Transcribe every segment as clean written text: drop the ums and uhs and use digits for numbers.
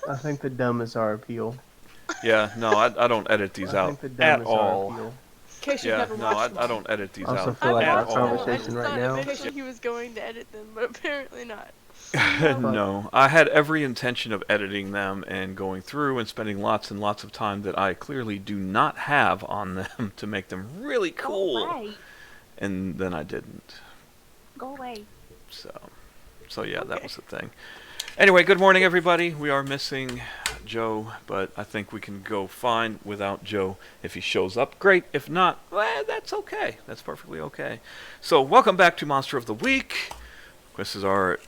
I think the dumb is our appeal. Yeah, no, I don't edit these I out think the dumb at is our all. appeal. In case you've Yeah, never no, watched I mine. don't edit these I also out feel I like at our watched them. all. I conversation just right thought now. eventually he was going to edit them, but apparently not. No. No, I had every intention of editing them and going through and spending lots and lots of time that I clearly do not have on them to make them really Go cool. away. And then I didn't. Go away. So yeah, that Okay. was the thing. Anyway, good morning, everybody. We are missing Joe, but I think we can go fine without Joe. If he shows up, great. If not, well, that's okay. That's perfectly okay. So, welcome back to Monster of the Week. This is our,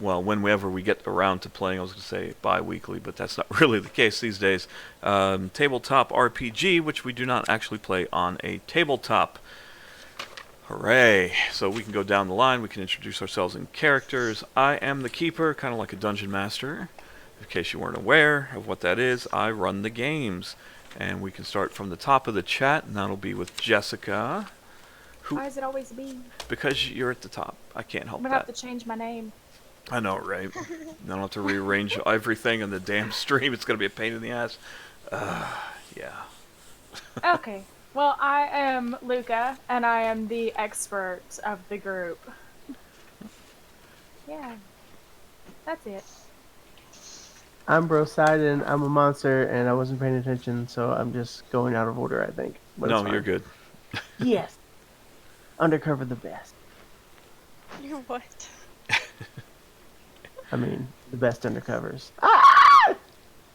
well, whenever we get around to playing, I was going to say bi-weekly, but that's not really the case these days. Tabletop RPG, which we do not actually play on a tabletop. Hooray! So we can go down the line, we can introduce ourselves in characters. I am the keeper, kind of like a dungeon master. In case you weren't aware of what that is, I run the games. And we can start from the top of the chat, and that'll be with Jessica. Who, Why is it always me? because you're at the top. I can't help I'm gonna have that. to change my name. I know, right? I don't have to rearrange everything in the damn stream. It's going to be a pain in the ass. Yeah. Okay. Well, I am Luca, and I am the expert of the group. Yeah. That's it. I'm Brosidon. I'm a monster, and I wasn't paying attention, so I'm just going out of order, I think. But it's No, you're fine. good. Yes. Undercover the best. You what? I mean, the best undercovers.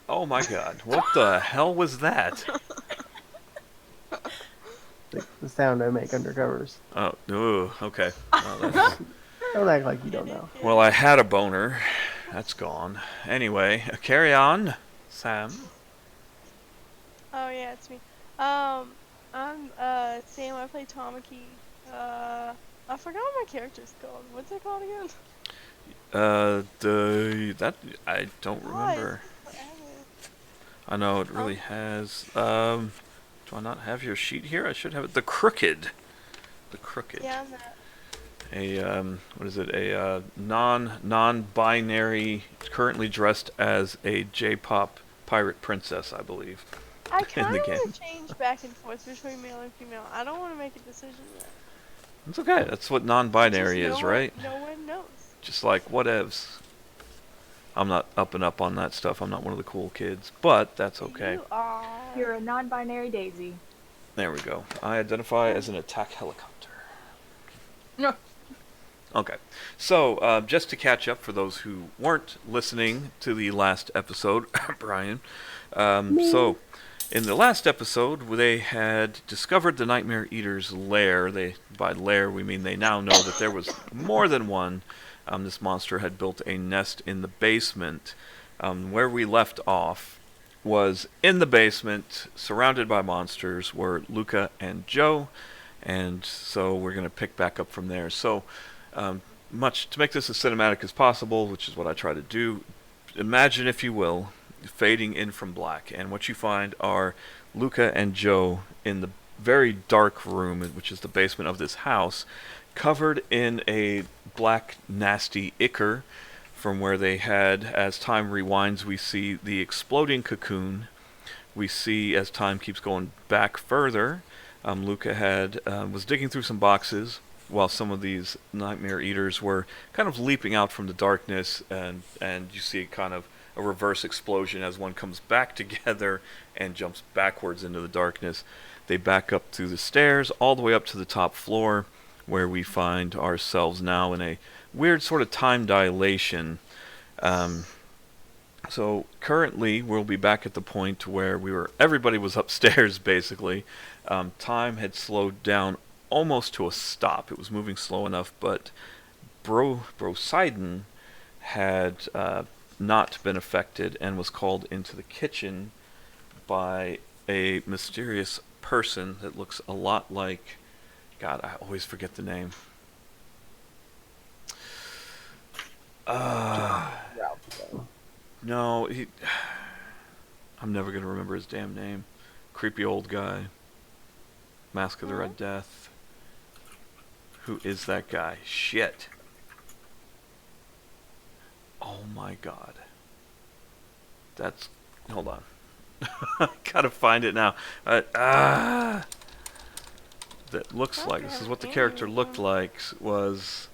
Oh my god. What the hell was that? The sound I make undercovers. Oh, ooh, okay. Well, Don't act like you don't know. well, I had a boner. That's gone. Anyway, carry on, Sam. Oh yeah, it's me. I'm Sam. I play Tamaki. I forgot what my character's called. What's it called again? That I don't remember. I know it really has. Do I not have your sheet here? I should have it. The Crooked. The Crooked. Yeah, I'm that. What is it? A non-binary, currently dressed as a J-pop pirate princess, I believe. I In kind the of game. want to change back and forth between male and female. I don't want to make a decision yet. It's okay. That's what non-binary Just is, no right? One, no one knows. Just like whatevs. I'm not up and up on that stuff. I'm not one of the cool kids, but that's okay. You are. You're a non-binary daisy. There we go. I identify as an attack helicopter. No. Okay. So, just to catch up for those who weren't listening to the last episode, Brian. So, in the last episode, they had discovered the Nightmare Eater's lair. By lair, we mean they now know that there was more than one. This monster had built a nest in the basement. Where we left off was in the basement, surrounded by monsters, were Luca and Joe. And so we're going to pick back up from there. So, much to make this as cinematic as possible, which is what I try to do, imagine, if you will, fading in from black. And what you find are Luca and Joe in the very dark room, which is the basement of this house, covered in a black, nasty ichor. From where they had, as time rewinds, we see the exploding cocoon. We see, as time keeps going back further, Luca was digging through some boxes while some of these nightmare eaters were kind of leaping out from the darkness, and you see kind of a reverse explosion as one comes back together and jumps backwards into the darkness. They back up through the stairs all the way up to the top floor, where we find ourselves now in a weird sort of time dilation. So currently we'll be back at the point where everybody was upstairs basically. Time had slowed down almost to a stop. It was moving slow enough, but Brosidon had not been affected and was called into the kitchen by a mysterious person that looks a lot like, God, I always forget the name. No, I'm never going to remember his damn name. Creepy old guy. Mask of the Red Death. Who is that guy? Shit. Oh my god. That's hold on. Gotta find it now. That looks Fuck, like I this have is an what the anime character with looked them. like was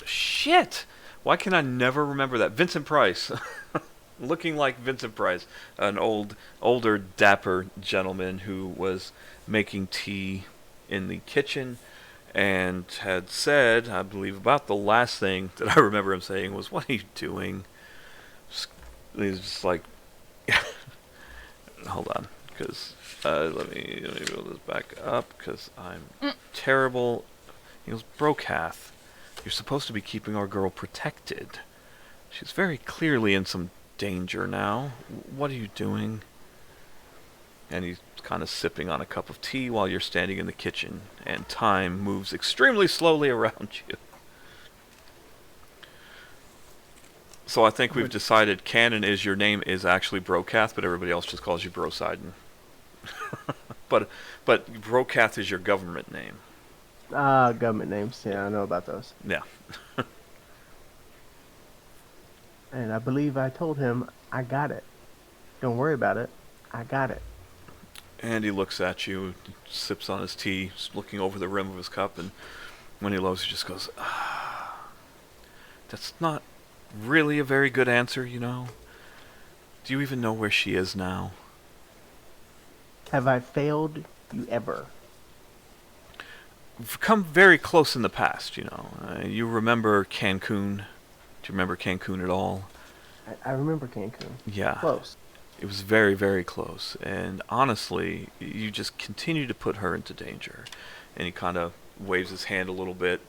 shit. Why can I never remember that? Vincent Price. Looking like Vincent Price, an older dapper gentleman who was making tea in the kitchen and had said, I believe about the last thing that I remember him saying was, "What are you doing?" He's just like, hold on, because let me build this back up because I'm terrible. He goes, Brokath, you're supposed to be keeping our girl protected. She's very clearly in some danger now. What are you doing? And he's kind of sipping on a cup of tea while you're standing in the kitchen, and time moves extremely slowly around you. So I think we've decided canon is your name is actually Brokath, but everybody else just calls you Brosidon. but Brokath is your government name. Government names. Yeah, I know about those. Yeah. And I believe I told him I got it. Don't worry about it. I got it. And he looks at you, sips on his tea, looking over the rim of his cup, and when he lows, he just goes, that's not really a very good answer, you know? Do you even know where she is now? Have I failed you ever? We've come very close in the past, you know. You remember Cancun? Do you remember Cancun at all? I remember Cancun. Yeah. Close. It was very, very close. And honestly, you just continue to put her into danger. And he kind of waves his hand a little bit,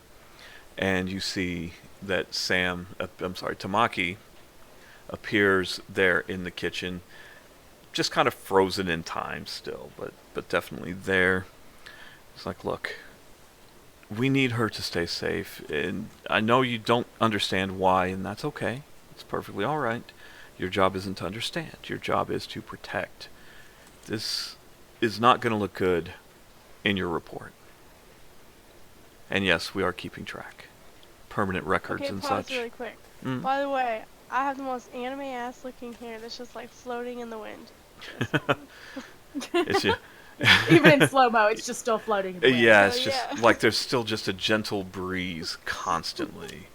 and you see that Tamaki appears there in the kitchen, just kind of frozen in time still, but definitely there. It's like, look, we need her to stay safe, and I know you don't understand why, and that's okay. It's perfectly all right. Your job isn't to understand. Your job is to protect. This is not going to look good in your report. And yes, we are keeping track. Permanent records Okay, and pause such. really quick. Mm. By the way, I have the most anime ass looking hair that's just like floating in the wind. It's Even in slow mo, it's just still floating in the wind. yeah, So it's just yeah. like there's still just a gentle breeze constantly.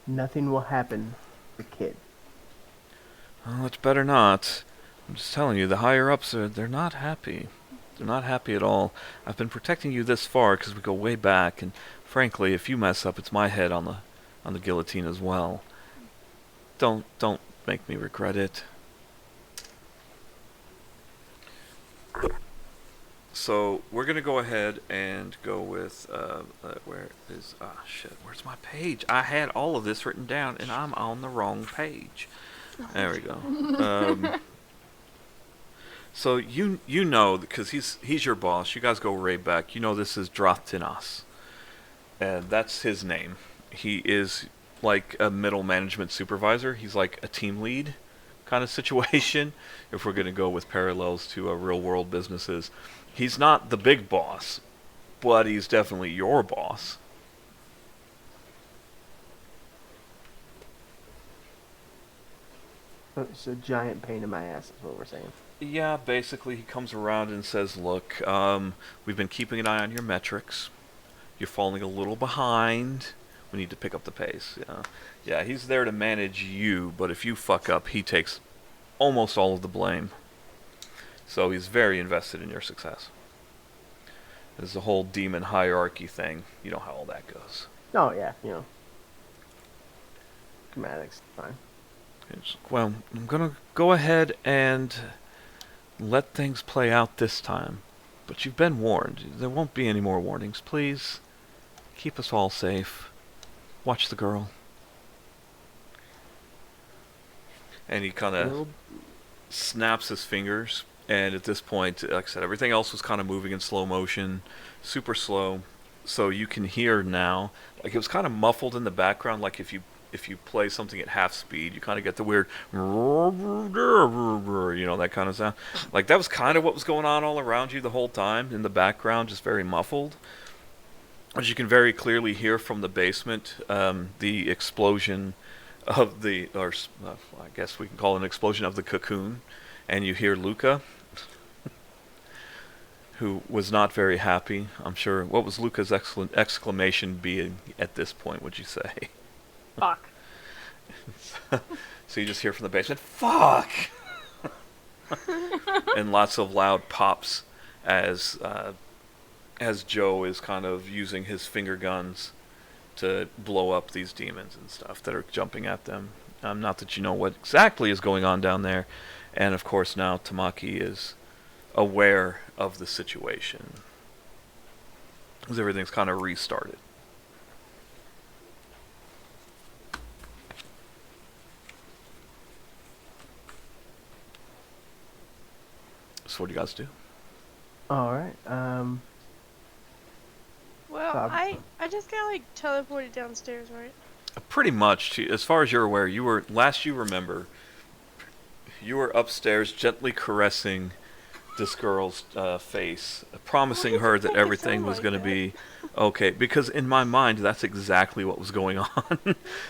Nothing will happen to the kid. Well, it's better not. I'm just telling you, the higher ups they're not happy. They're not happy at all. I've been protecting you this far because we go way back, and frankly, if you mess up, it's my head on the guillotine as well. Don't make me regret it. So we're gonna go ahead and go with where is shit? Where's my page? I had all of this written down, and I'm on the wrong page. There we go. So you know, because he's your boss. You guys go way back. You know this is Drothtinas, and that's his name. He is like a middle management supervisor. He's like a team lead kind of situation. If we're gonna go with parallels to real world businesses, he's not the big boss, but he's definitely your boss. It's a giant pain in my ass, is what we're saying. Yeah, basically he comes around and says, look, we've been keeping an eye on your metrics. You're falling a little behind. We need to pick up the pace. Yeah, he's there to manage you, but if you fuck up, he takes almost all of the blame. So he's very invested in your success. There's the whole demon hierarchy thing. You know how all that goes. Oh, yeah, Schematics, fine. Well, I'm going to go ahead and let things play out this time. But you've been warned. There won't be any more warnings. Please, keep us all safe. Watch the girl. And he kind of snaps his fingers. And at this point, like I said, everything else was kind of moving in slow motion. Super slow. So you can hear now. Like it was kind of muffled in the background. Like if you play something at half speed, you kind of get the weird, that kind of sound. Like that was kind of what was going on all around you the whole time in the background, just very muffled. As you can very clearly hear from the basement, the explosion of I guess we can call it an explosion of the cocoon, and you hear Luca, who was not very happy. I'm sure. What was Luca's exclamation being at this point? Would you say? Fuck. So you just hear from the basement, "Fuck!" and lots of loud pops as Joe is kind of using his finger guns to blow up these demons and stuff that are jumping at them. Not that you know what exactly is going on down there, and of course now Tamaki is aware of the situation because everything's kind of restarted. So what do you guys do? All right. Well, So I just got like teleported downstairs, right? Pretty much, as far as you're aware, you were last you remember. You were upstairs, gently caressing this girl's face, promising Why her does it that make it everything sound was like going to that? be okay. Because in my mind, that's exactly what was going on.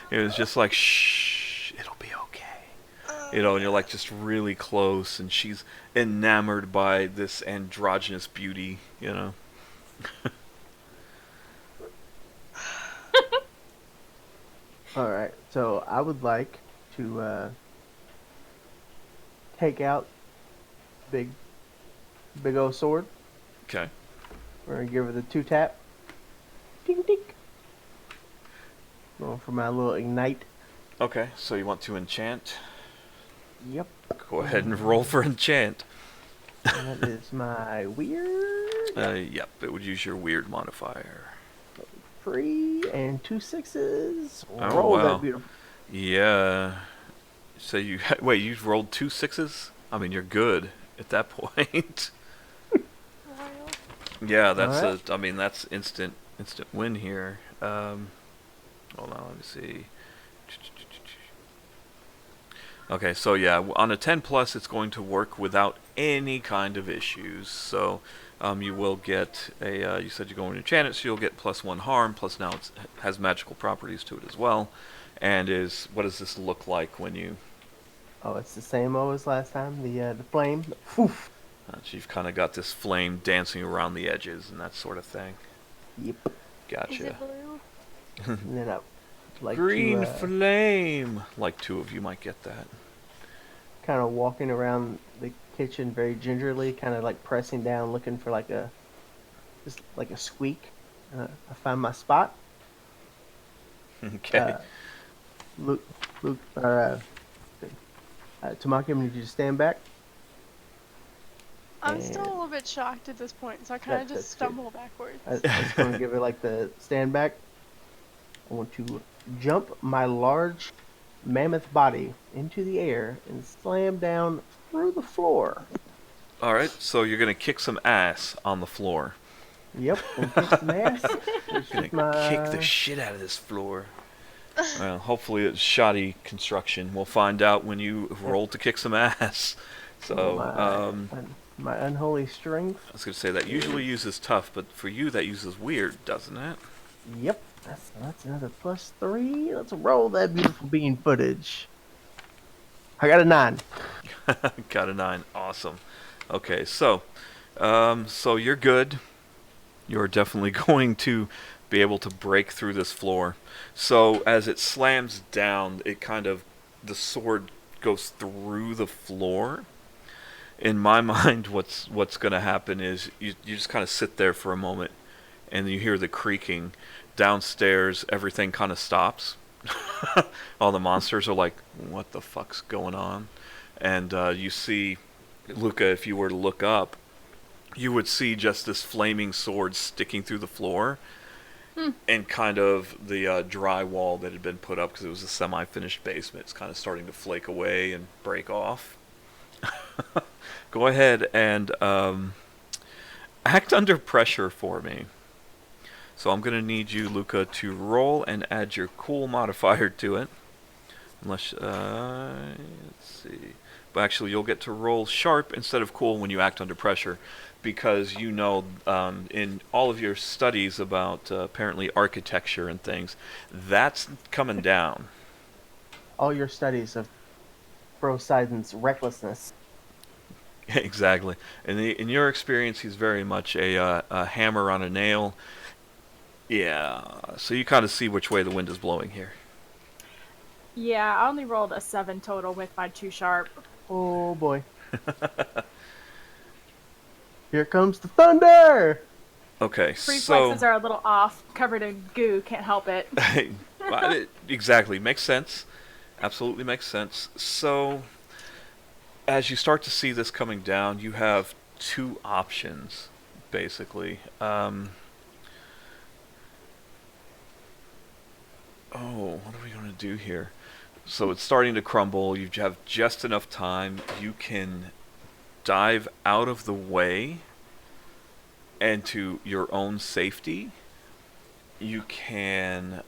It was just like, shh, it'll be okay. And you're like just really close, and she's enamored by this androgynous beauty. all right. So I would like to take out big, big old sword. Okay. We're gonna give her the 2-tap. Ding ding. Going for my little ignite. Okay, so you want to enchant? Yep. Go ahead and roll for enchant. And that is my weird. Yep, it would use your weird modifier. 3 and 2 6s. Oh, Roll wow. that beautiful. Yeah. So wait, you rolled 2 6s? I mean, you're good at that point. Wild. Yeah, that's Alright. I mean, that's instant win here. Hold on, let me see. Okay, so yeah, on a 10 plus, it's going to work without any kind of issues. So you will get a. You said you're going to enchant it, so you'll get +1 harm. Plus now it has magical properties to it as well. And what does this look like when you? Oh, it's the same as last time. The flame. Poof. So you've kind of got this flame dancing around the edges and that sort of thing. Yep. Is Gotcha. it blue? And then I like Green to flame. Like 2 of you might get that. kind of walking around the kitchen very gingerly, kind of like pressing down, looking for just like a squeak. I find my spot. Okay. Luke, Tamaki, I'm gonna need you to stand back. I'm still a And little bit shocked at this point, so I kind of that's just good. stumble backwards. I just want to give her like the stand back. I want to jump my large mammoth body into the air and slam down through the floor. All right. So you're gonna kick some ass on the floor. Yep, and kick some ass. It's Gonna just my kick the shit out of this floor. Well, hopefully it's shoddy construction. We'll find out when you roll to kick some ass. So, my unholy strength. I was gonna say that usually uses tough, but for you that uses weird, doesn't it? Yep, that's another +3. Let's roll that beautiful bean footage. I got a 9. Got a 9. Awesome. Okay, so you're good. You're definitely going to be able to break through this floor. So as it slams down, the sword goes through the floor. In my mind, what's going to happen is you just kind of sit there for a moment, and you hear the creaking. Downstairs, everything kind of stops. All the monsters are like, what the fuck's going on? And you see, Luca, if you were to look up, you would see just this flaming sword sticking through the floor, and kind of the drywall that had been put up, because it was a semi-finished basement. It's kind of starting to flake away and break off. Go ahead and act under pressure for me. So I'm going to need you, Luca, to roll and add your cool modifier to it. Unless, let's see. But actually, you'll get to roll sharp instead of cool when you act under pressure, because you know, in all of your studies about apparently architecture and things, that's coming down. All your studies of Poseidon's recklessness. Exactly. In your experience, he's very much a hammer on a nail. Yeah. So you kind of see which way the wind is blowing here. Yeah, I only rolled a 7 total with my 2 sharp. Oh boy. Here comes the thunder! Okay, Reflexes so are a little off, covered in goo, can't help it. exactly makes sense. Absolutely makes sense. So as you start to see this coming down, you have two options, basically. What are we going to do here? So it's starting to crumble. You have just enough time. You can dive out of the way and to your own safety. You can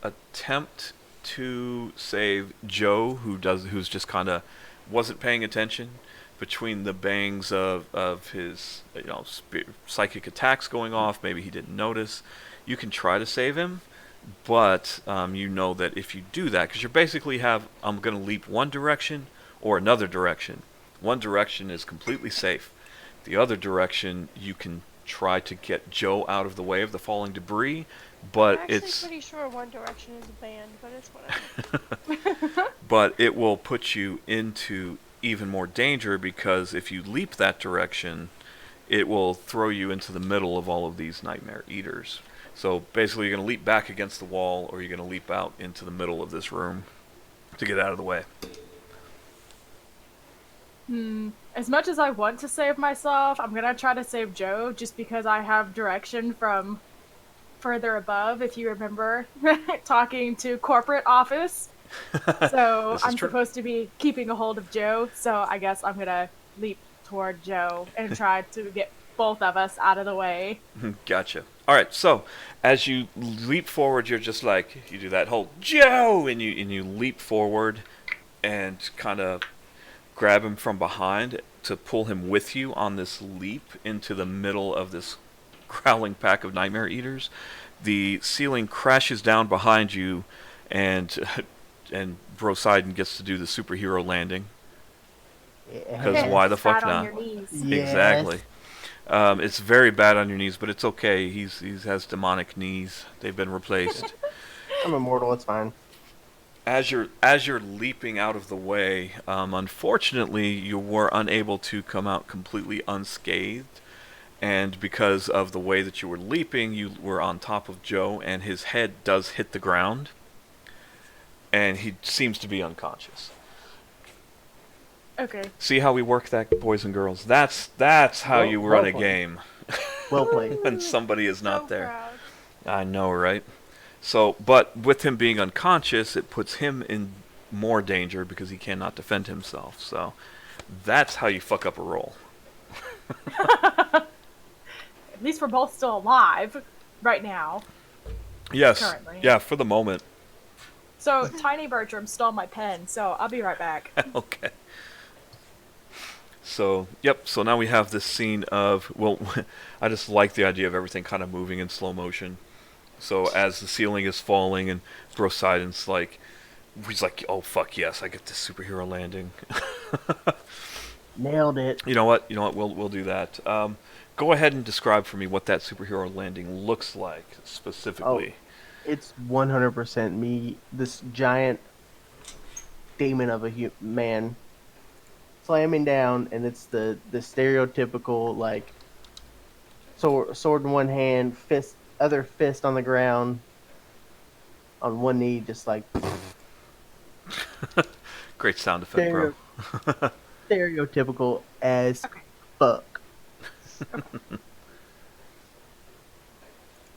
attempt to save Joe, who's just kind of wasn't paying attention between the bangs of his psychic attacks going off. Maybe he didn't notice. You can try to save him, but you know that if you do that, because you basically have, I'm going to leap one direction or another direction. One direction is completely safe. The other direction, you can try to get Joe out of the way of the falling debris, but I'm actually pretty sure One Direction is a band, but it's whatever. but it will put you into even more danger, because if you leap that direction, it will throw you into the middle of all of these nightmare eaters. So basically, you're going to leap back against the wall, or you're going to leap out into the middle of this room to get out of the way. As much as I want to save myself, I'm gonna try to save Joe just because I have direction from further above, if you remember, talking to corporate office. So I'm supposed to be keeping a hold of Joe, so I guess I'm gonna leap toward Joe and try to get both of us out of the way. Gotcha. All right, so as you leap forward, you're just like, you do that whole Joe, and you leap forward and kind of grab him from behind to pull him with you on this leap into the middle of this growling pack of nightmare eaters. The ceiling crashes down behind you, and Poseidon gets to do the superhero landing. Because Yes. why the fuck Fat on not? your knees. Yes. Exactly. It's very bad on your knees, but it's okay. He has demonic knees. They've been replaced. I'm immortal, it's fine. As you're leaping out of the way, unfortunately, you were unable to come out completely unscathed, and because of the way that you were leaping, you were on top of Joe, and his head does hit the ground, and he seems to be unconscious. Okay. See how we work that, boys and girls? That's how you run a game. Well played. When somebody is not So there. proud. I know, right? So, but with him being unconscious, it puts him in more danger because he cannot defend himself. So, that's how you fuck up a roll. At least we're both still alive right now. Yes. Currently. Yeah, for the moment. So Tiny Bertram stole my pen, so I'll be right back. Okay. So, yep, so now we have this scene of, well, I just like the idea of everything kind of moving in slow motion. So as the ceiling is falling and Poseidon's like, he's like, oh fuck yes, I get this superhero landing. Nailed it. You know what, we'll do that. Go ahead and describe for me what that superhero landing looks like, specifically. It's 100% me, this giant demon of a man slamming down, and it's the stereotypical, like, sword in one hand, other fist on the ground, on one knee, just like Great sound effect, bro. stereotypical as fuck.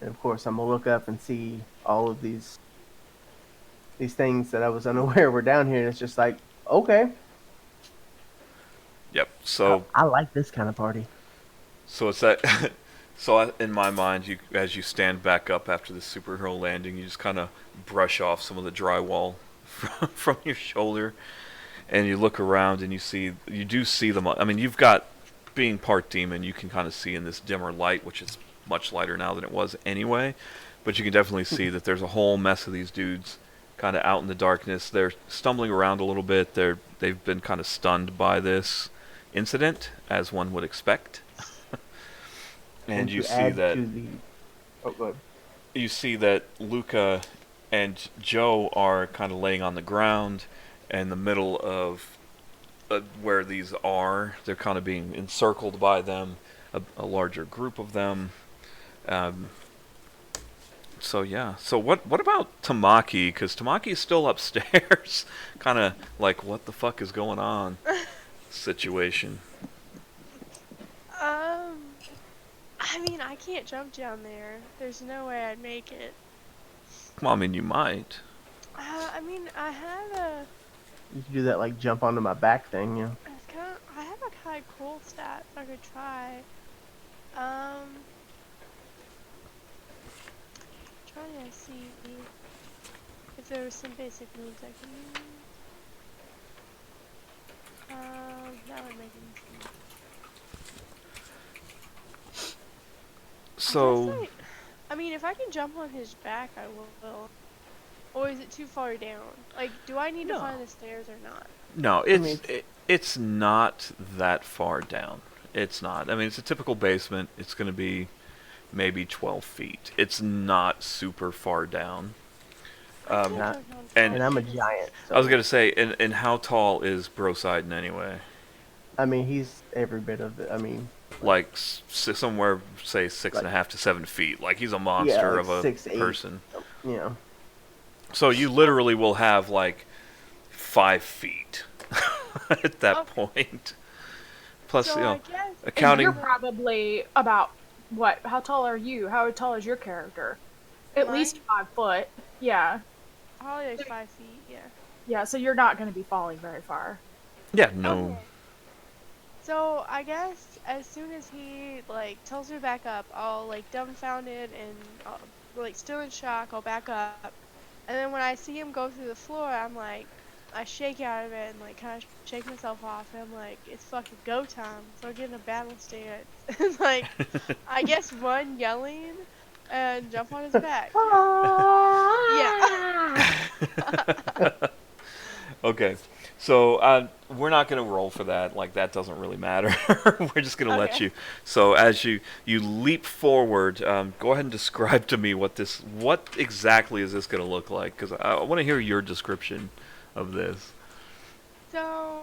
And of course, I'm gonna look up and see all of these things that I was unaware were down here, and it's just like, okay, Yep, so I like this kind of party. So it's that. So in my mind, as you stand back up after the superhero landing, you just kind of brush off some of the drywall from your shoulder, and you look around and you do see them. I mean, you've got, being part demon, you can kind of see in this dimmer light, which is much lighter now than it was anyway. But you can definitely see that there's a whole mess of these dudes kind of out in the darkness. They're stumbling around a little bit. They've been kind of stunned by this incident, as one would expect. And you to see add that to the. Oh, go ahead. you see that Luca and Joe are kind of laying on the ground in the middle of where these are. They're kind of being encircled by them, a larger group of them. Um, so yeah. So what about Tamaki? Because Tamaki is still upstairs, kind of like, what the fuck is going on? Situation. I mean, I can't jump down there. There's no way I'd make it. Well, I mean, you might. I mean, I have a, You can do that like jump onto my back thing, yeah. it's kind of, I have a high cool stat I could try. Trying to see if there was some basic moves I can use. That would make sense. So I mean, if I can jump on his back, I will. Or is it too far down? Like, do I need to No. find the stairs or not? no, mean, it's not that far down. It's not. I mean, it's a typical basement. It's going to be maybe 12 feet. It's not super far down. Not- and And I'm a giant. So, I was going to say, and how tall is Brosidon anyway? I mean, he's every bit of it. I mean, Like somewhere, say 6.5 to 7 feet. Like he's a monster like of a 6'8". person. you know. So you literally will have like 5 feet at that Okay. point. Plus, So you I know, guess And accounting. you're probably about what? How tall are you? How tall is your character? At Mine? least 5 foot. Yeah. probably like 5 feet. Yeah. Yeah, so you're not going to be falling very far. Yeah, no. Okay. So I guess as soon as he like tells me back up, I'll like dumbfounded and like still in shock. I'll back up, and then when I see him go through the floor, I'm like, I shake out of it and like kind of shake myself off, and I'm like, it's fucking go time. So I get in a battle stance, and like I guess run yelling and jump on his back. Yeah. Okay, so we're not going to roll for that. Like that doesn't really matter. We're just going to let Okay. you. So as you leap forward, go ahead and describe to me what exactly is this going to look like? Because I want to hear your description of this. So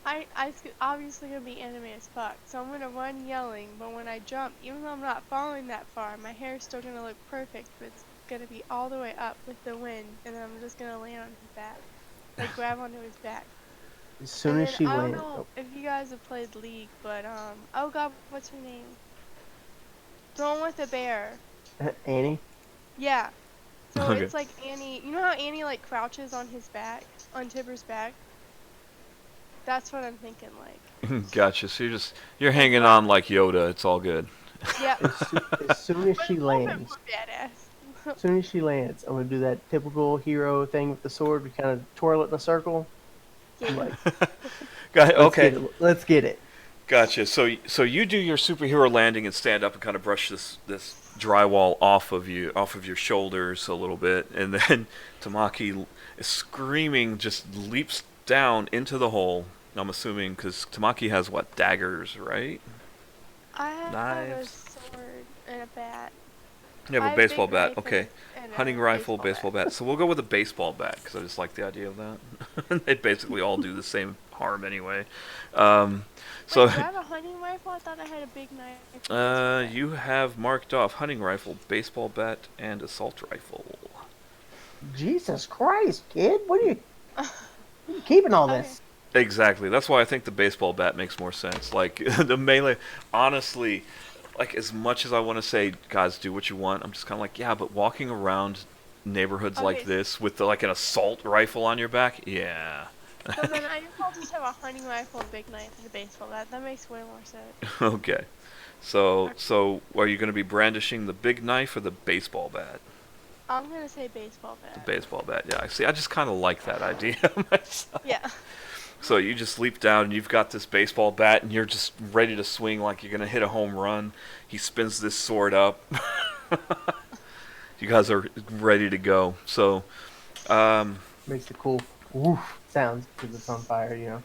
it's obviously gonna be anime as fuck. So I'm gonna run yelling, but when I jump, even though I'm not falling that far, my hair's still gonna look perfect, but it's gonna be all the way up with the wind, and then I'm just gonna land on his back, like grab onto his back. As soon And as then, she I don't lands, know if you guys have played League, but oh god, what's her name? The one with the bear. Annie. Yeah. So Okay. it's like Annie. You know how Annie like crouches on his back, on Tibber's back? That's what I'm thinking like. Gotcha. So you're hanging on like Yoda. It's all good. Yeah. As soon as she But a little bit lands, more badass. as soon as she lands, I'm gonna do that typical hero thing with the sword. We kind of twirl it in a circle. I'm like, Okay. Let's get it. Gotcha. So you do your superhero landing and stand up and kind of brush this drywall off of your shoulders a little bit, and then Tamaki is screaming, just leaps down into the hole. I'm assuming because Tamaki has what, daggers, right? I have Knives. a sword and a bat. You have I a have baseball big bat. knife Okay. and a Hunting rifle, baseball bat. bat. So we'll go with a baseball bat because I just like the idea of that. They basically all do the same harm anyway. So Wait, do I have a hunting rifle? I thought I had a big knife. and a baseball bat. you have marked off hunting rifle, baseball bat, and assault rifle. Jesus Christ, kid! What are you keeping all this? Exactly. That's why I think the baseball bat makes more sense. Like the melee, honestly, like as much as I want to say, guys, do what you want, I'm just kind of like, yeah, but walking around neighborhoods like Okay. this with like an assault rifle on your back, yeah. So then I guess I'll just have a hunting rifle, a big knife, and a baseball bat. That makes way more sense. Okay. So are you going to be brandishing the big knife or the baseball bat? I'm gonna say baseball The bat. baseball bat. Yeah, I see. I just kind of like that idea myself. Yeah. So you just leap down and you've got this baseball bat and you're just ready to swing like you're gonna hit a home run. He spins this sword up. You guys are ready to go. So, um, Makes the cool woof sounds because it's on fire, you know.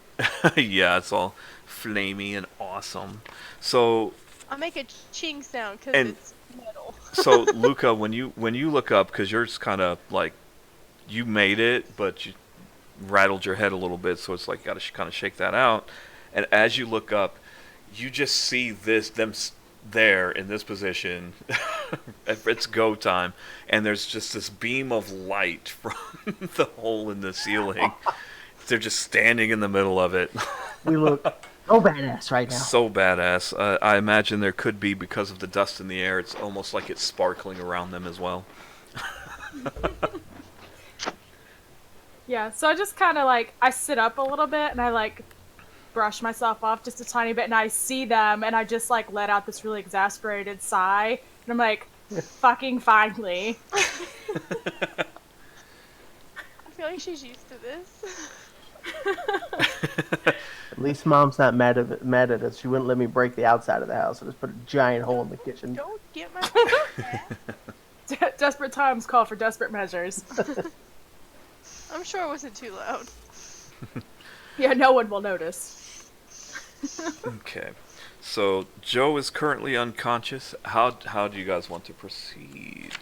yeah, it's all flamey and awesome. So, I'll make a ching sound because and it's metal. so Luca, when you look up, because you're just kind of like you made it, but you rattled your head a little bit, so it's like you got to kind of shake that out. And as you look up, you just see there in this position. It's go time, and there's just this beam of light from the hole in the ceiling. They're just standing in the middle of it. We look so badass right now. So badass. I imagine there could be, because of the dust in the air, it's almost like it's sparkling around them as well. Yeah, so I just kind of like, I sit up a little bit and I like brush myself off just a tiny bit and I see them and I just like let out this really exasperated sigh and I'm like, fucking finally. I feel like she's used to this. At least Mom's not mad at us. She wouldn't let me break the outside of the house. I just put a giant hole in the kitchen. Don't get my Desperate times call for desperate measures. I'm sure it wasn't too loud. Yeah, no one will notice. Okay. So Joe is currently unconscious. How do you guys want to proceed?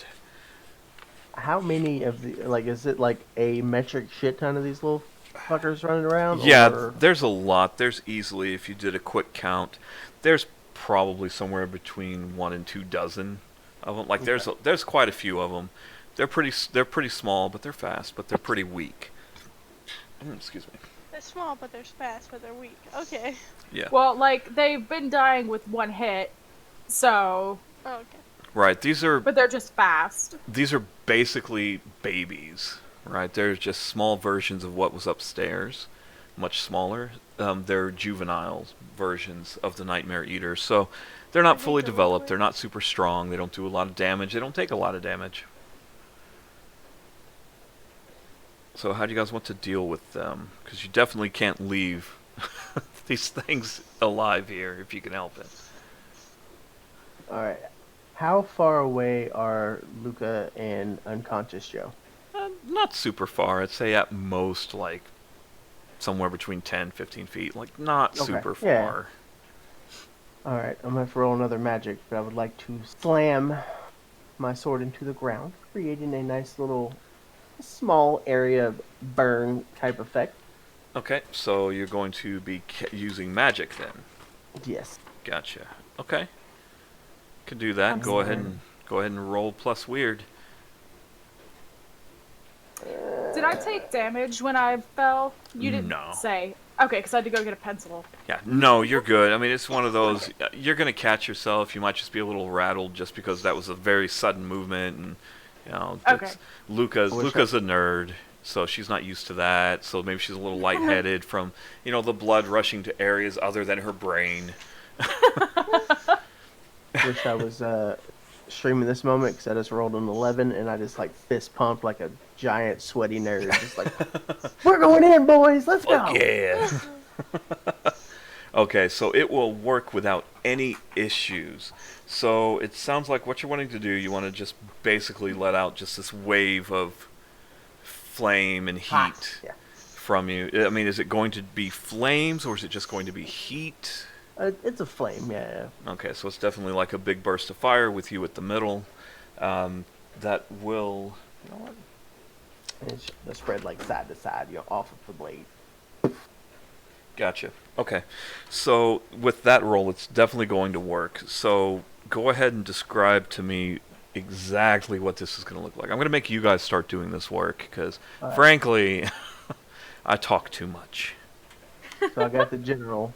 How many of the is it like a metric shit ton of these little fuckers running around? Yeah, or... there's a lot. There's easily, if you did a quick count, there's probably somewhere between 1 and 2 dozen of them. Like there's quite a few of them. They're pretty small, but they're fast, but they're pretty weak. Excuse me. They're small, but they're fast, but they're weak. Okay. Yeah. Well, like, they've been dying with one hit, so... Oh, okay. Right. But they're just fast. These are basically babies, right? They're just small versions of what was upstairs, much smaller. They're juvenile versions of the Nightmare Eaters, so they're not fully developed. They're not super strong. They don't do a lot of damage. They don't take a lot of damage. So how do you guys want to deal with them? Because you definitely can't leave these things alive here if you can help it. Alright. How far away are Luca and unconscious Joe? Not super far. I'd say at most like somewhere between 10, 15 feet. Like not super far. Alright, I'm going to have to roll another magic, but I would like to slam my sword into the ground, creating a nice little small area of burn type effect. Okay, so you're going to be using magic then. Yes. Gotcha. Okay. Can do that. Go ahead and roll plus weird. Did I take damage when I fell? You didn't say. Okay, because I had to go get a pencil. Yeah, no, you're good. I mean, it's one of those, you're going to catch yourself. You might just be a little rattled just because that was a very sudden movement. And, you know, Luca's a nerd, so she's not used to that. So maybe she's a little lightheaded from, you know, the blood rushing to areas other than her brain. Wish I was streaming this moment because I just rolled an 11 and I just like fist pumped like a giant sweaty nerd. Just like, we're going in, boys. Let's go. Yeah. Okay, so it will work without any issues. So it sounds like what you're wanting to do, you want to just basically let out just this wave of flame and heat from you. I mean, is it going to be flames or is it just going to be heat? It's a flame, yeah. Okay, so it's definitely like a big burst of fire with you at the middle. That will... You know what? It's spread like side to side, you know, off of the blade. Gotcha. Okay. So with that roll, it's definitely going to work. So go ahead and describe to me exactly what this is going to look like. I'm going to make you guys start doing this work because, frankly, I talk too much. So I got the general.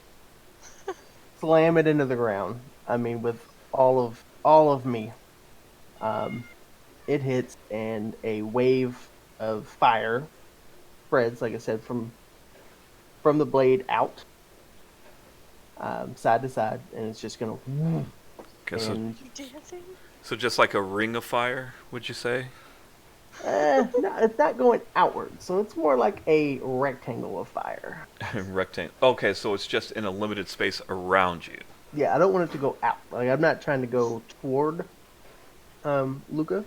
Slam it into the ground. I mean, with all of me. It hits and a wave of fire spreads, like I said, from the blade out, side to side, and it's just gonna. Okay, dancing? so just like a ring of fire, would you say? No, it's not going outward, so it's more like a rectangle of fire. Rectangle. Okay, so it's just in a limited space around you. Yeah, I don't want it to go out. Like I'm not trying to go toward Luca.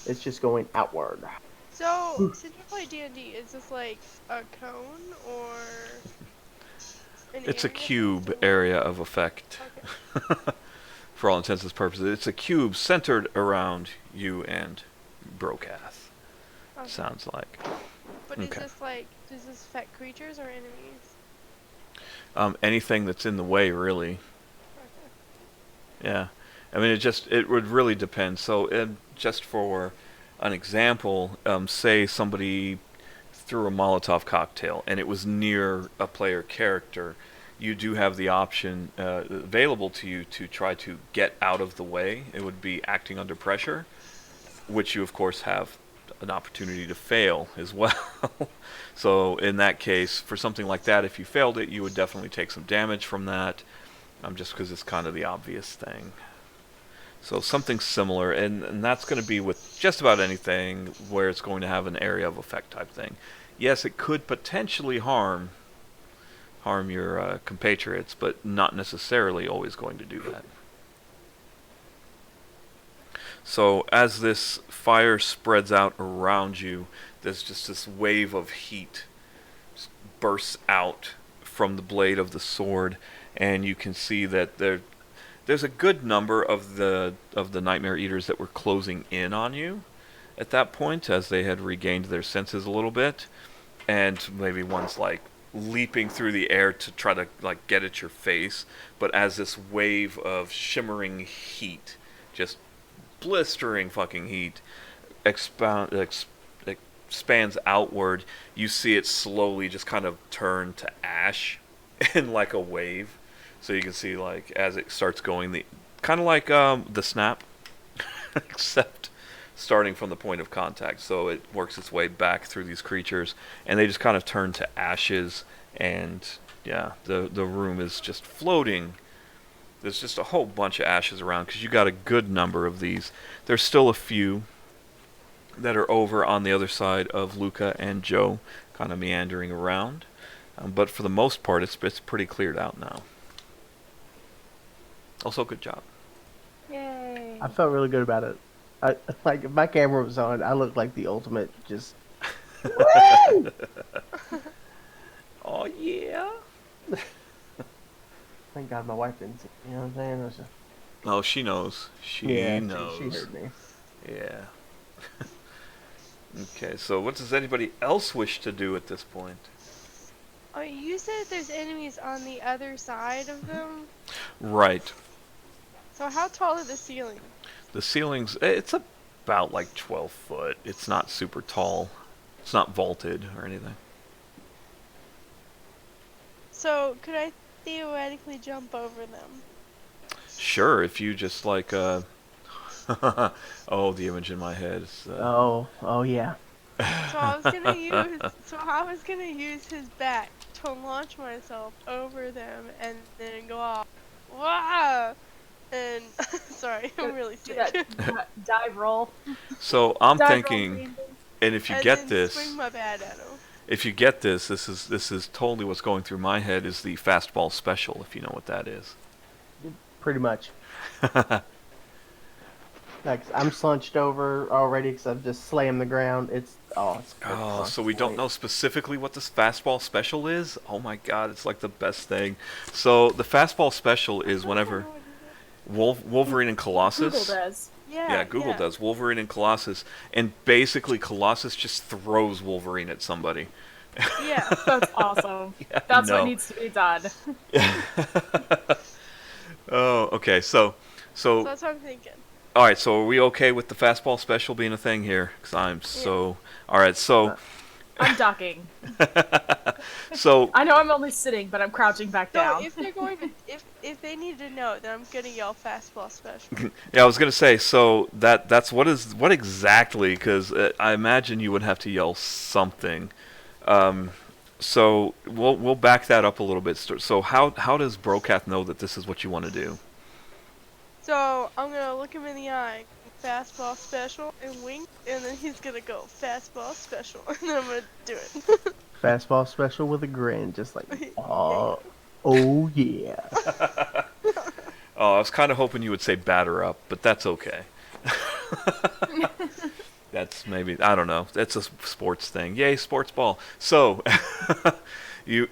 It's just going outward. So, since you play D&D, is this like a cone or an It's a area cube essentially? area of effect. Okay. For all intents and purposes, it's a cube centered around you and Brocath. Okay. Sounds like. But is Okay. this like, does this affect creatures or enemies? Anything that's in the way, really. Okay. Yeah. I mean, it would really depend. So, just for an example, say somebody threw a Molotov cocktail and it was near a player character, you do have the option available to you to try to get out of the way. It would be acting under pressure, which you, of course, have an opportunity to fail as well. So, in that case, for something like that, if you failed it, you would definitely take some damage from that, just because it's kind of the obvious thing. So something similar, and that's going to be with just about anything where it's going to have an area of effect type thing. Yes, it could potentially harm your compatriots, but not necessarily always going to do that. So as this fire spreads out around you, there's just this wave of heat bursts out from the blade of the sword, and you can see that there's a good number of the nightmare eaters that were closing in on you at that point as they had regained their senses a little bit, and maybe one's like leaping through the air to try to like get at your face, but as this wave of shimmering heat, just blistering fucking heat, expands outward, you see it slowly just kind of turn to ash in like a wave. So you can see like as it starts going, the kind of like the snap, except starting from the point of contact. So it works its way back through these creatures, and they just kind of turn to ashes. And yeah, the room is just floating. There's just a whole bunch of ashes around because you got a good number of these. There's still a few that are over on the other side of Luca and Joe, kind of meandering around. But for the most part, it's pretty cleared out now. Also, good job. Yay. I felt really good about it. Like if my camera was on, I looked like the ultimate just. Woo! Oh yeah. Thank God my wife didn't see. You know what I'm saying? It was just, Oh, she knows. She knows. She heard me. Yeah. Okay, so what does anybody else wish to do at this point? Oh, you said there's enemies on the other side of them? Right. So how tall are the ceilings? The ceiling's it's about like 12 foot. It's not super tall. It's not vaulted or anything. So could I theoretically jump over them? Sure, if you just like oh, the image in my head is Oh yeah. So I was gonna use his back to launch myself over them and then go off. Wow! And sorry, I'm really Do sick. that dive roll. So I'm Dive roll thinking, landing. and if you And get then this, swing my bat at him. if you get this, this is totally what's going through my head is the fastball special, if you know what that is. Pretty much. Like I'm slunched over already because I've just slammed the ground. It's Oh, so we don't know specifically what this fastball special is? Oh my god, it's like the best thing. So the fastball special is whenever Wolverine and Colossus. Google does. Yeah, Google does. Wolverine and Colossus, and basically Colossus just throws Wolverine at somebody. Yeah. That's awesome. Yeah, That's no. what needs to be done. Oh, okay. So So that's what I'm thinking. all right. So are we okay with the fastball special being a thing here? Because I'm so. All right. So. I'm ducking. So. I know I'm only sitting, but I'm crouching back So down. if they're going to, if they need to know, then I'm gonna yell fastball special. Yeah, I was gonna say. So that's what exactly? Because I imagine you would have to yell something. So we'll back that up a little bit. So how does Brocath know that this is what you want to do? So I'm gonna look him in the eye. fastball special and wink, and then he's gonna go fastball special, and then I'm gonna do it. Fastball special with a grin, just like, Yeah. oh yeah. Oh, I was kind of hoping you would say batter up, but that's okay. That's maybe, I don't know. That's a sports thing. Yay, sports ball. So, you.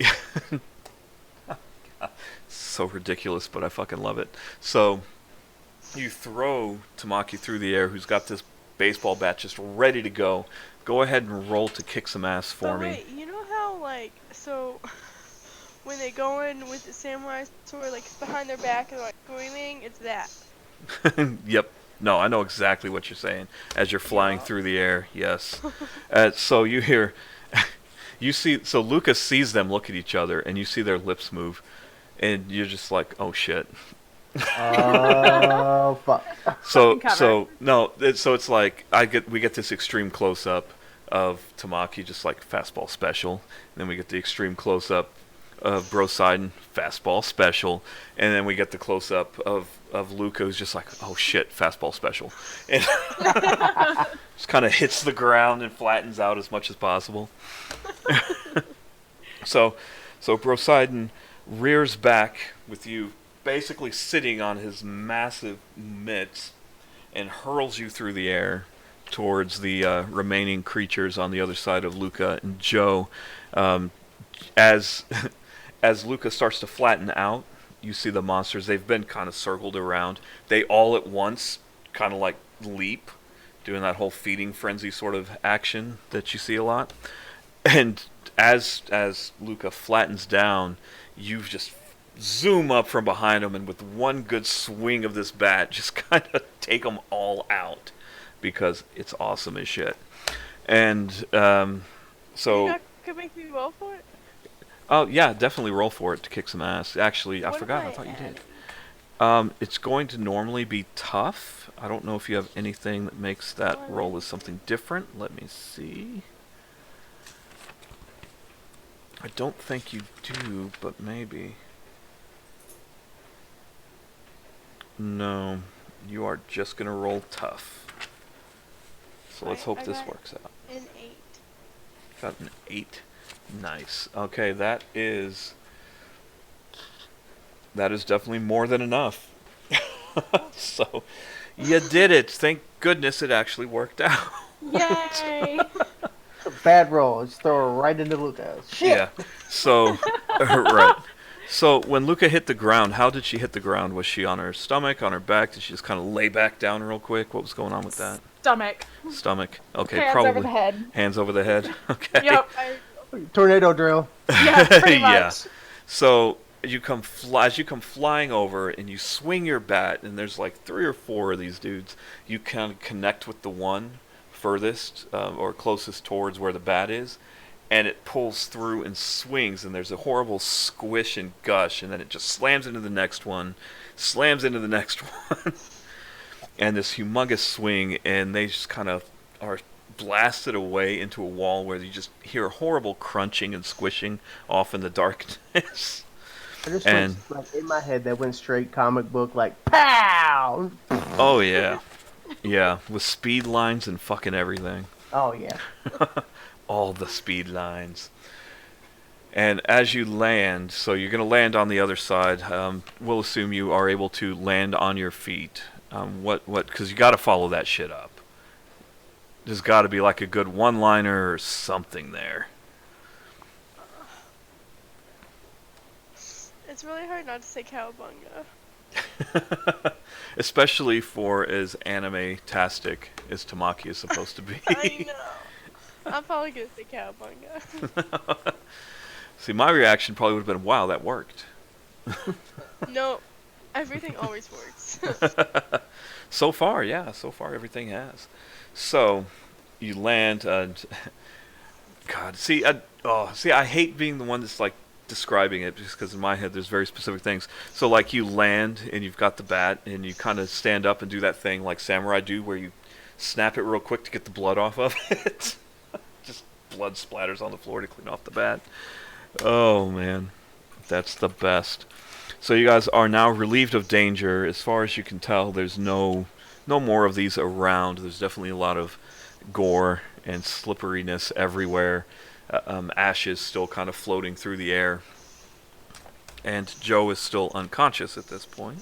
So ridiculous, but I fucking love it. So, you throw Tamaki through the air, who's got this baseball bat just ready to go. Go ahead and roll to kick some ass for But me. wait, you know how so when they go in with the samurai sword behind their back and screaming, it's that. Yep. No, I know exactly what you're saying. As you're flying Yeah. through the air, yes. So you hear, so Lucas sees them look at each other, and you see their lips move, and you're just like, oh shit. Oh fuck. So Fucking so no, so it's like we get this extreme close up of Tamaki, just like fastball special, and then we get the extreme close up of Brosidon, fastball special, and then we get the close up of Luca, who's just like, oh shit, fastball special, and just kind of hits the ground and flattens out as much as possible. so Brosidon rears back with you basically sitting on his massive mitts and hurls you through the air towards the remaining creatures on the other side of Luca and Joe. As as Luca starts to flatten out, you see the monsters. They've been kind of circled around. They all at once kind of like leap, doing that whole feeding frenzy sort of action that you see a lot. And as Luca flattens down, you just zoom up from behind him, and with one good swing of this bat, just kind of take them all out, because it's awesome as shit. And so, You not gonna make me roll for it? oh yeah, definitely roll for it to kick some ass. Actually, I What forgot. am I thought you did. adding? It's going to normally be tough. I don't know if you have anything that makes that roll as something different. Let me see. I don't think you do, but maybe. No, you are just gonna roll tough. So let's hope I this got works out. An 8. Got an 8. Nice. Okay, that is definitely more than enough. So, you did it. Thank goodness it actually worked out. Yay! Bad roll. Just throw her right into Lucas. Shit. Yeah. So, right. So when Luca hit the ground, how did she hit the ground? Was she on her stomach, on her back? Did she just kind of lay back down real quick? What was going on with that? Stomach. Stomach. Okay, Hands probably. over the head. Hands over the head. Okay. Yep. Tornado drill. Yeah, pretty much. Yeah. So as you come flying over and you swing your bat, and there's like 3 or 4 of these dudes. You kind of connect with the one furthest or closest towards where the bat is, and it pulls through and swings, and there's a horrible squish and gush, and then it just slams into the next one, slams into the next one, and this humongous swing, and they just kind of are blasted away into a wall where you just hear horrible crunching and squishing off in the darkness. I just And- went, like, in my head, that went straight comic book, like, pow! Oh yeah, yeah, with speed lines and fucking everything. Oh, yeah. All the speed lines. And as you land, so you're going to land on the other side. We'll assume you are able to land on your feet. Because you got to follow that shit up. There's got to be like a good one-liner or something there. It's really hard not to say cowabunga. Especially for as anime-tastic as Tamaki is supposed to be. I know. I'm probably gonna say cowabunga. See, my reaction probably would have been, wow, that worked. No, everything always works. So far, yeah. So far, everything has. So, you land. God, see, I hate being the one that's like describing it, just because in my head there's very specific things. So, like, you land and you've got the bat, and you kind of stand up and do that thing like samurai do, where you snap it real quick to get the blood off of it. Just blood splatters on the floor to clean off the bat. Oh man, that's the best. So you guys are now relieved of danger. As far as you can tell, there's no no more of these around. There's definitely a lot of gore and slipperiness everywhere. Ashes still kind of floating through the air. And Joe is still unconscious at this point.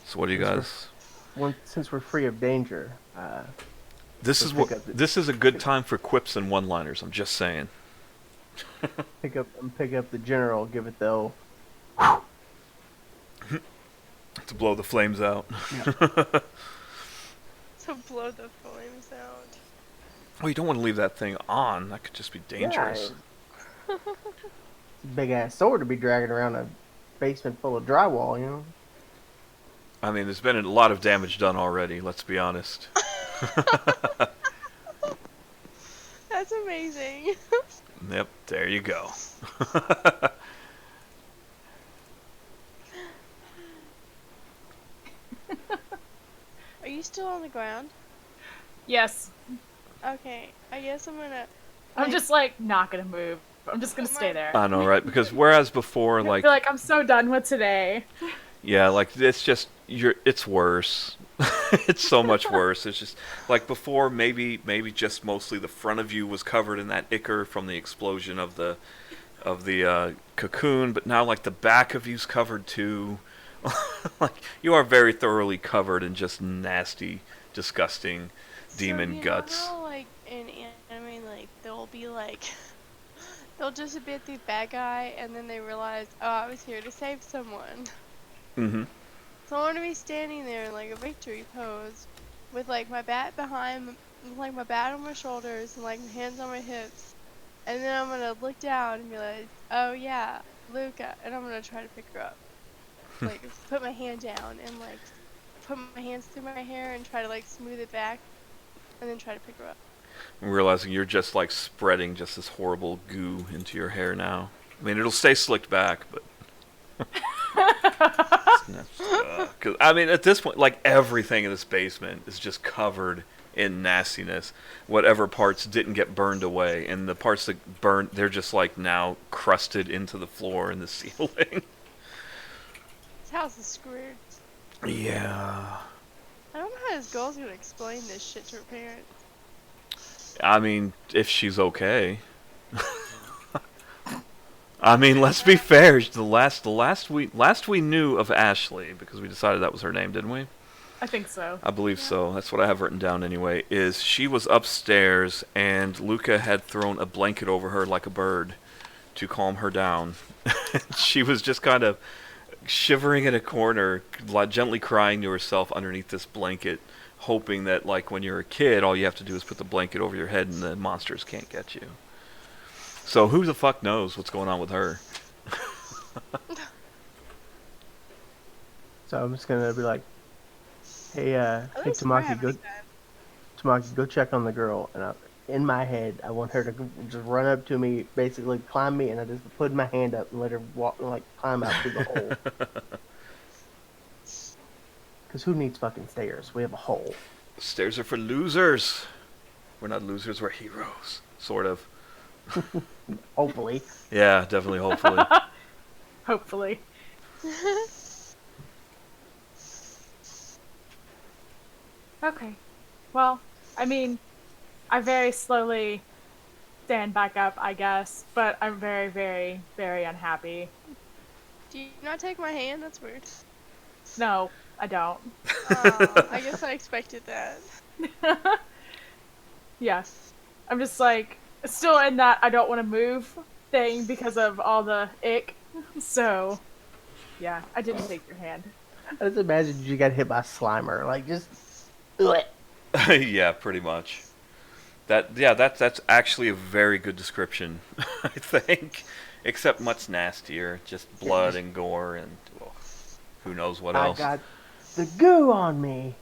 So what do you guys? Since we're free of danger, This is a good time for quips and one-liners. I'm just saying. pick up the general, give it the To blow the flames out. yeah. To blow the flames out. Oh, you don't want to leave that thing on. That could just be dangerous. Big ass sword to be dragging around a basement full of drywall, you know. I mean, there's been a lot of damage done already. Let's be honest. That's amazing. Yep, there you go. Are you still on the ground? Yes. Okay, I guess I'm gonna. I'm just like not gonna move. I'm just gonna stay there. I know, right? Because whereas before, I like, feel like I'm so done with today. yeah, like it's just it's worse. It's so much worse. It's just like before, maybe just mostly the front of you was covered in that ichor from the explosion of the cocoon, but now like the back of you's covered too. Like you are very thoroughly covered in just nasty, disgusting demon guts. Know how, like in anime, like they'll be like, they'll just beat the bad guy, and then they realize, oh, I was here to save someone. Mm-hmm. So I want to be standing there in like a victory pose, with like my bat behind, with like my bat on my shoulders and like my hands on my hips, and then I'm gonna look down and be like, oh yeah, Luca, and I'm gonna try to pick her up. Like put my hand down and like put my hands through my hair and try to like smooth it back, and then try to pick her up. I'm realizing you're just like spreading just this horrible goo into your hair now. I mean, it'll stay slicked back, but. Cause, I mean, at this point, like everything in this basement is just covered in nastiness. Whatever parts didn't get burned away, and the parts that burned, they're just like now crusted into the floor and the ceiling. This house is screwed. Yeah. I don't know how this girl's gonna explain this shit to her parents. I mean, if she's okay. I mean, let's be fair. The last we knew of Ashley, because we decided that was her name, didn't we? I think so. I believe so. That's what I have written down anyway. Is she was upstairs and Luca had thrown a blanket over her like a bird to calm her down. She was just kind of shivering in a corner, gently crying to herself underneath this blanket, hoping that, like, when you're a kid, all you have to do is put the blanket over your head and the monsters can't get you. So who the fuck knows what's going on with her? So I'm just gonna be like, hey, At hey least we're having a Tamaki, go check on the girl. And in my head, I want her to just run up to me, basically climb me, and I just put my hand up and let her walk, like climb out through the hole. Because who needs fucking stairs? We have a hole. Stairs are for losers. We're not losers, we're heroes. Sort of. Hopefully. Yeah, definitely, hopefully. Hopefully. Okay. Well, I mean, I very slowly stand back up, I guess, but I'm very, very, very unhappy. Do you not take my hand? That's weird. No, I don't. I guess I expected that. Yes. I'm just like, still in that I don't want to move thing because of all the ick. So, yeah, I didn't take your hand. I just imagine you got hit by a Slimer. Like, just. Ugh. Yeah, pretty much. That's actually a very good description, I think. Except much nastier, just blood and gore and who knows what else. I got the goo on me.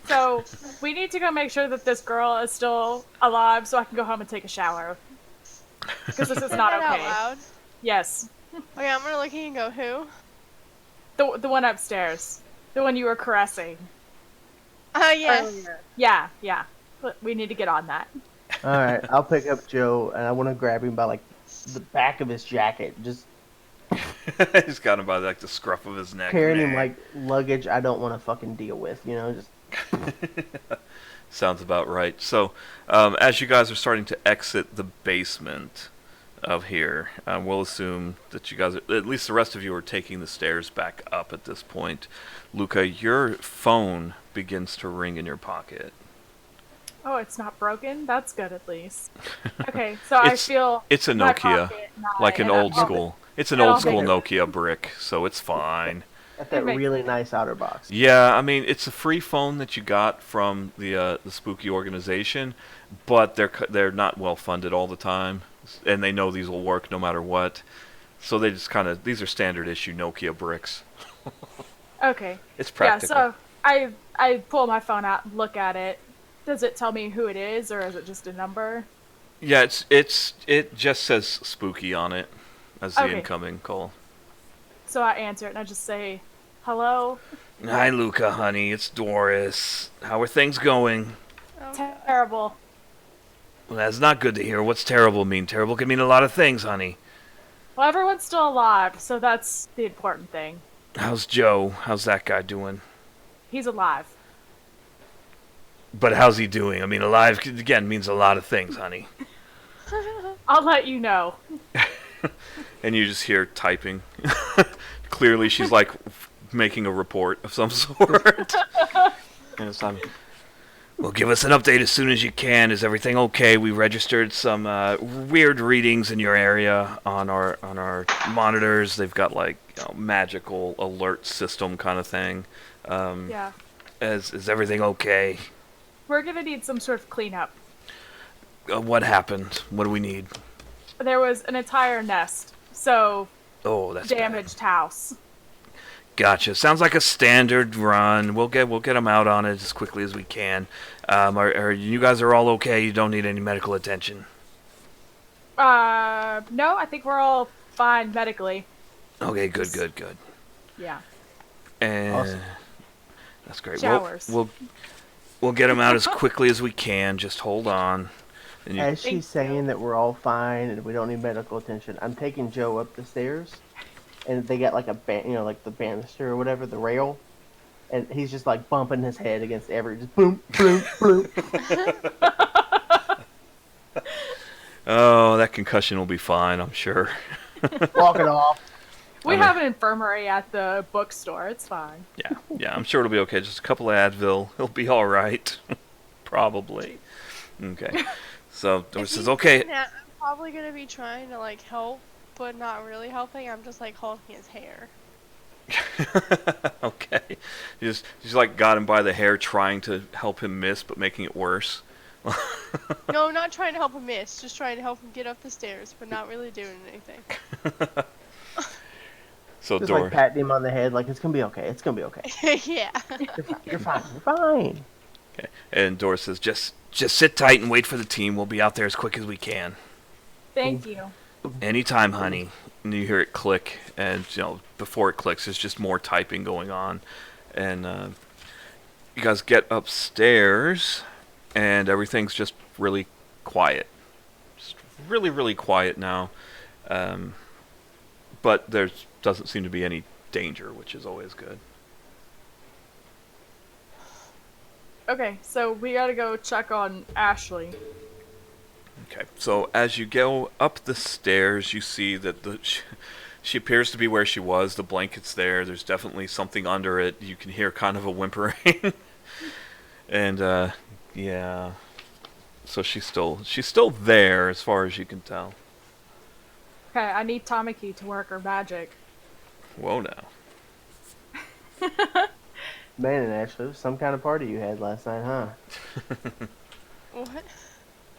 So, we need to go make sure that this girl is still alive so I can go home and take a shower. Because this is Say not that out okay. loud. Yes. Okay, I'm gonna look at you and go, who? The one upstairs. The one you were caressing. Yes. Earlier. Yeah. But we need to get on that. Alright, I'll pick up Joe, and I want to grab him by, like, the back of his jacket. Just He's got him by like the scruff of his neck. Carrying him like luggage I don't want to fucking deal with, just Sounds about right. So, as you guys are starting to exit the basement of here, we'll assume that you guys, at least the rest of you, are taking the stairs back up at this point. Luca, your phone begins to ring in your pocket. Oh, it's not broken? That's good at least. Okay, so I feel it's a my Nokia, pocket, like an old school. It's an and old I'll school take Nokia brick, so it's fine. at that makes really nice outer box. Yeah, I mean it's a free phone that you got from the Spooky organization, but they're not well funded all the time, and they know these will work no matter what. So they just kind of, these are standard issue Nokia bricks. Okay. It's practical. Yeah, so I pull my phone out and look at it. Does it tell me who it is, or is it just a number? Yeah, it just says spooky on it as the incoming call. So I answer it and I just say, "Hello." Hi, Luca, honey. It's Doris. How are things going? Oh, Terrible. Well, that's not good to hear. What's terrible mean? Terrible can mean a lot of things, honey. Well, everyone's still alive, so that's the important thing. How's Joe? How's that guy doing? He's alive. But how's he doing? I mean, alive, again, means a lot of things, honey. I'll let you know. And you just hear typing. Clearly, she's like making a report of some sort. And it's time. Well, give us an update as soon as you can. Is everything okay? We registered some weird readings in your area on our monitors. They've got like magical alert system kind of thing. Yeah. Is everything okay? We're gonna need some sort of cleanup. What happened? What do we need? There was an entire nest, so Oh, that's damaged house. Gotcha. Sounds like a standard run. We'll get them out on it as quickly as we can. Are you guys are all okay? You don't need any medical attention. No, I think we're all fine medically. Okay, good. Yeah. And Awesome. that's great. Showers. We'll get them out as quickly as we can. Just hold on. And As Thank she's saying that we're all fine and we don't need medical attention, I'm taking Joe up the stairs, and they got like a like the banister or whatever, the rail, and he's just like bumping his head against just boom, boom, boom. oh, that concussion will be fine, I'm sure. Walking off. We have an infirmary at the bookstore. It's fine. Yeah, I'm sure it'll be okay. Just a couple of Advil. He'll be all right. Probably. Okay. So Doris says, okay. I'm probably gonna be trying to like help, but not really helping. I'm just like holding his hair. Okay. You just like got him by the hair trying to help him miss, but making it worse. No, not trying to help him miss, just trying to help him get up the stairs, but not really doing anything. So Just like patting him on the head, like it's gonna be okay. It's gonna be okay. Yeah. You're fine. You're fine. Okay. And Doris says, just sit tight and wait for the team. We'll be out there as quick as we can. Thank you. Anytime, honey. And you hear it click, and before it clicks, there's just more typing going on. And you guys get upstairs, and everything's just really quiet. Just really, really quiet now. But there doesn't seem to be any danger, which is always good. Okay, so we gotta go check on Ashley. Okay, so as you go up the stairs, you see that she appears to be where she was. The blanket's there. There's definitely something under it. You can hear kind of a whimpering. And, yeah. So she's still there as far as you can tell. Okay, I need Tamaki to work her magic. Whoa now. Man, and Ashley, it was some kind of party you had last night, huh? What?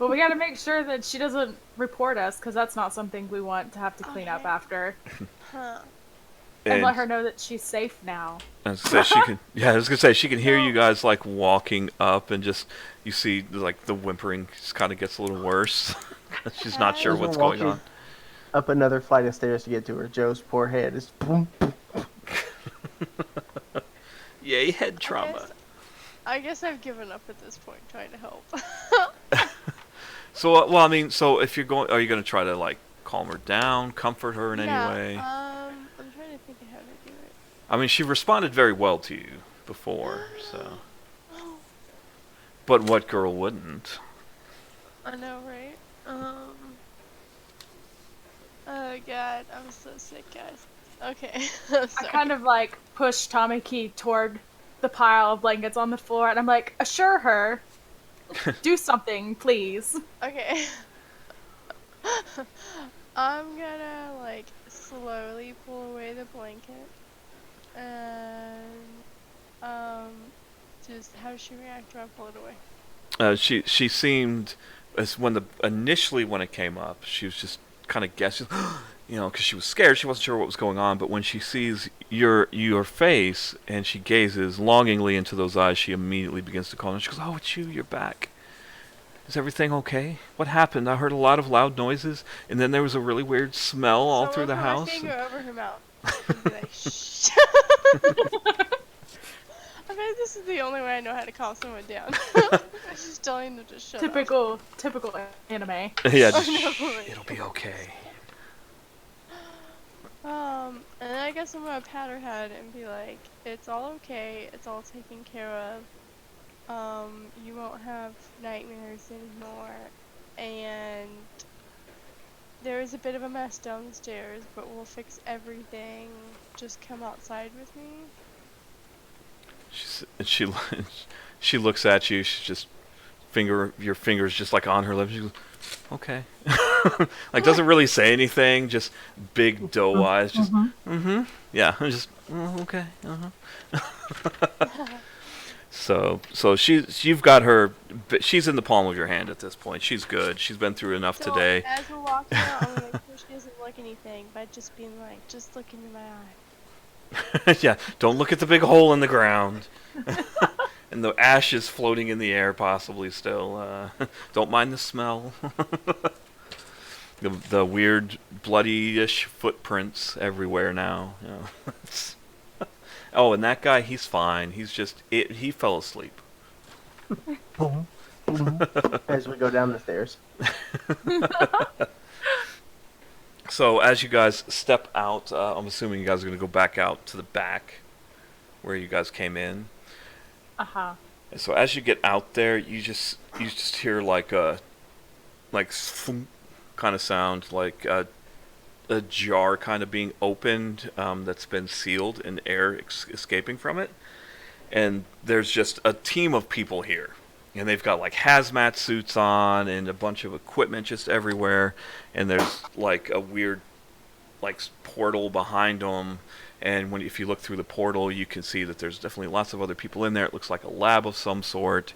But we gotta make sure that she doesn't report us, because that's not something we want to have to clean up Okay. after. Huh. And let her know that she's safe now. I was gonna say she can hear you guys like walking up, and just you see like the whimpering just kind of gets a little worse. She's not sure what's going on. Up another flight of stairs to get to her. Joe's poor head is boom, boom. Yay, head trauma. I guess I've given up at this point trying to help. So, well, I mean, so if you're going, are you going to try to like calm her down, comfort her in any way? I mean, she responded very well to you before, so. But what girl wouldn't? I know, right? Oh god, I'm so sick, guys. Okay, I'm I sorry. kind of like push Tamaki toward the pile of blankets on the floor, and I'm like, assure her, do something, please. Okay. I'm gonna like slowly pull away the blanket and just how does she react when I pull it away? She seemed as initially when it came up, she was just kind of guessing, because she was scared. She wasn't sure what was going on. But when she sees your face and she gazes longingly into those eyes, she immediately begins to call. And she goes, "Oh, it's you. You're back. Is everything okay? What happened? I heard a lot of loud noises, and then there was a really weird smell all So through I'll the put my house." finger over her mouth and be like, shh. I bet this is the only way I know how to calm someone down. It's just telling them to shut up. Typical anime. Yeah, I just know, shh, right? it'll be okay. And then I guess I'm gonna pat her head and be like, it's all okay, it's all taken care of. You won't have nightmares anymore. And there is a bit of a mess downstairs, but we'll fix everything. Just come outside with me. She she looks at you. She's just your fingers just like on her lips. She goes, "Okay." Like doesn't really say anything. Just big doe eyes. Just yeah. Just okay. So you've got her. She's in the palm of your hand at this point. She's good. She's been through enough So today. as we're walking out, I'm gonna make sure she doesn't look anything by just being like, just look into my eye. Yeah. Don't look at the big hole in the ground. And the ashes floating in the air, possibly still. Don't mind the smell. The weird bloody-ish footprints everywhere now. Oh, and that guy, he's fine. He fell asleep. As we go down the stairs. So as you guys step out, I'm assuming you guys are going to go back out to the back where you guys came in. Uh-huh. And so as you get out there, you just hear like a kind of sound, like a jar kind of being opened that's been sealed and air escaping from it. And there's just a team of people here. And they've got like hazmat suits on and a bunch of equipment just everywhere. And there's like a weird like portal behind them. And if you look through the portal, you can see that there's definitely lots of other people in there. It looks like a lab of some sort.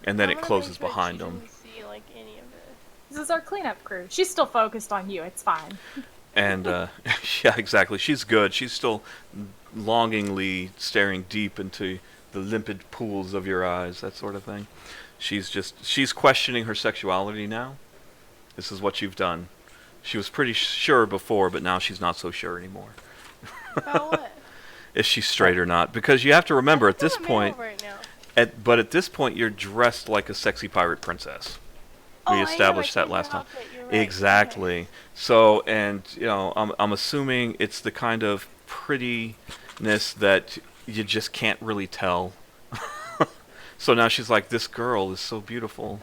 And then I'm it gonna closes make sure behind she them. doesn't see like any of this. This is our cleanup crew. She's still focused on you. It's fine. And yeah, exactly. She's good. She's still longingly staring deep into the limpid pools of your eyes, that sort of thing. She's questioning her sexuality now. This is what you've done. She was pretty sure before, but now she's not so sure anymore. About what? If she's straight or not. Because you have to remember at this I'm a point, male right now. but at this point, you're dressed like a sexy pirate princess. Oh, We I know, established I that changed last my time. outfit, you're right. Exactly. Okay. So, and I'm assuming it's the kind of prettiness that you just can't really tell. So now she's like, this girl is so beautiful.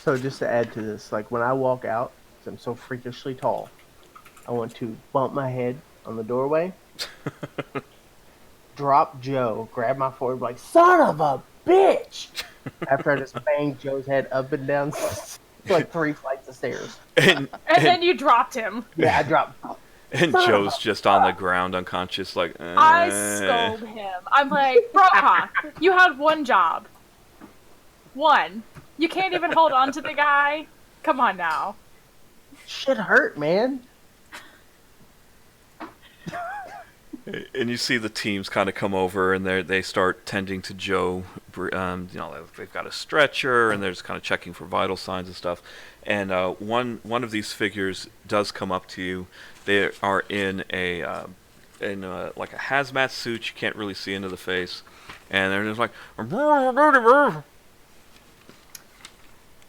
So just to add to this, like when I walk out, 'cause I'm so freakishly tall, I want to bump my head on the doorway, drop Joe, grab my forehead, like son of a bitch. After I just banged Joe's head up and down like 3 flights of stairs. And And then you dropped him. Yeah, I dropped. Joe's just on the ground unconscious, like, I scold him. I'm like, Brokaw, you had one job. One. You can't even hold on to the guy? Come on now. Shit hurt, man. And you see the teams kind of come over, and they start tending to Joe. They've got a stretcher, and they're just kind of checking for vital signs and stuff. And one of these figures does come up to you. They are in like a hazmat suit. You can't really see into the face, and they're just like,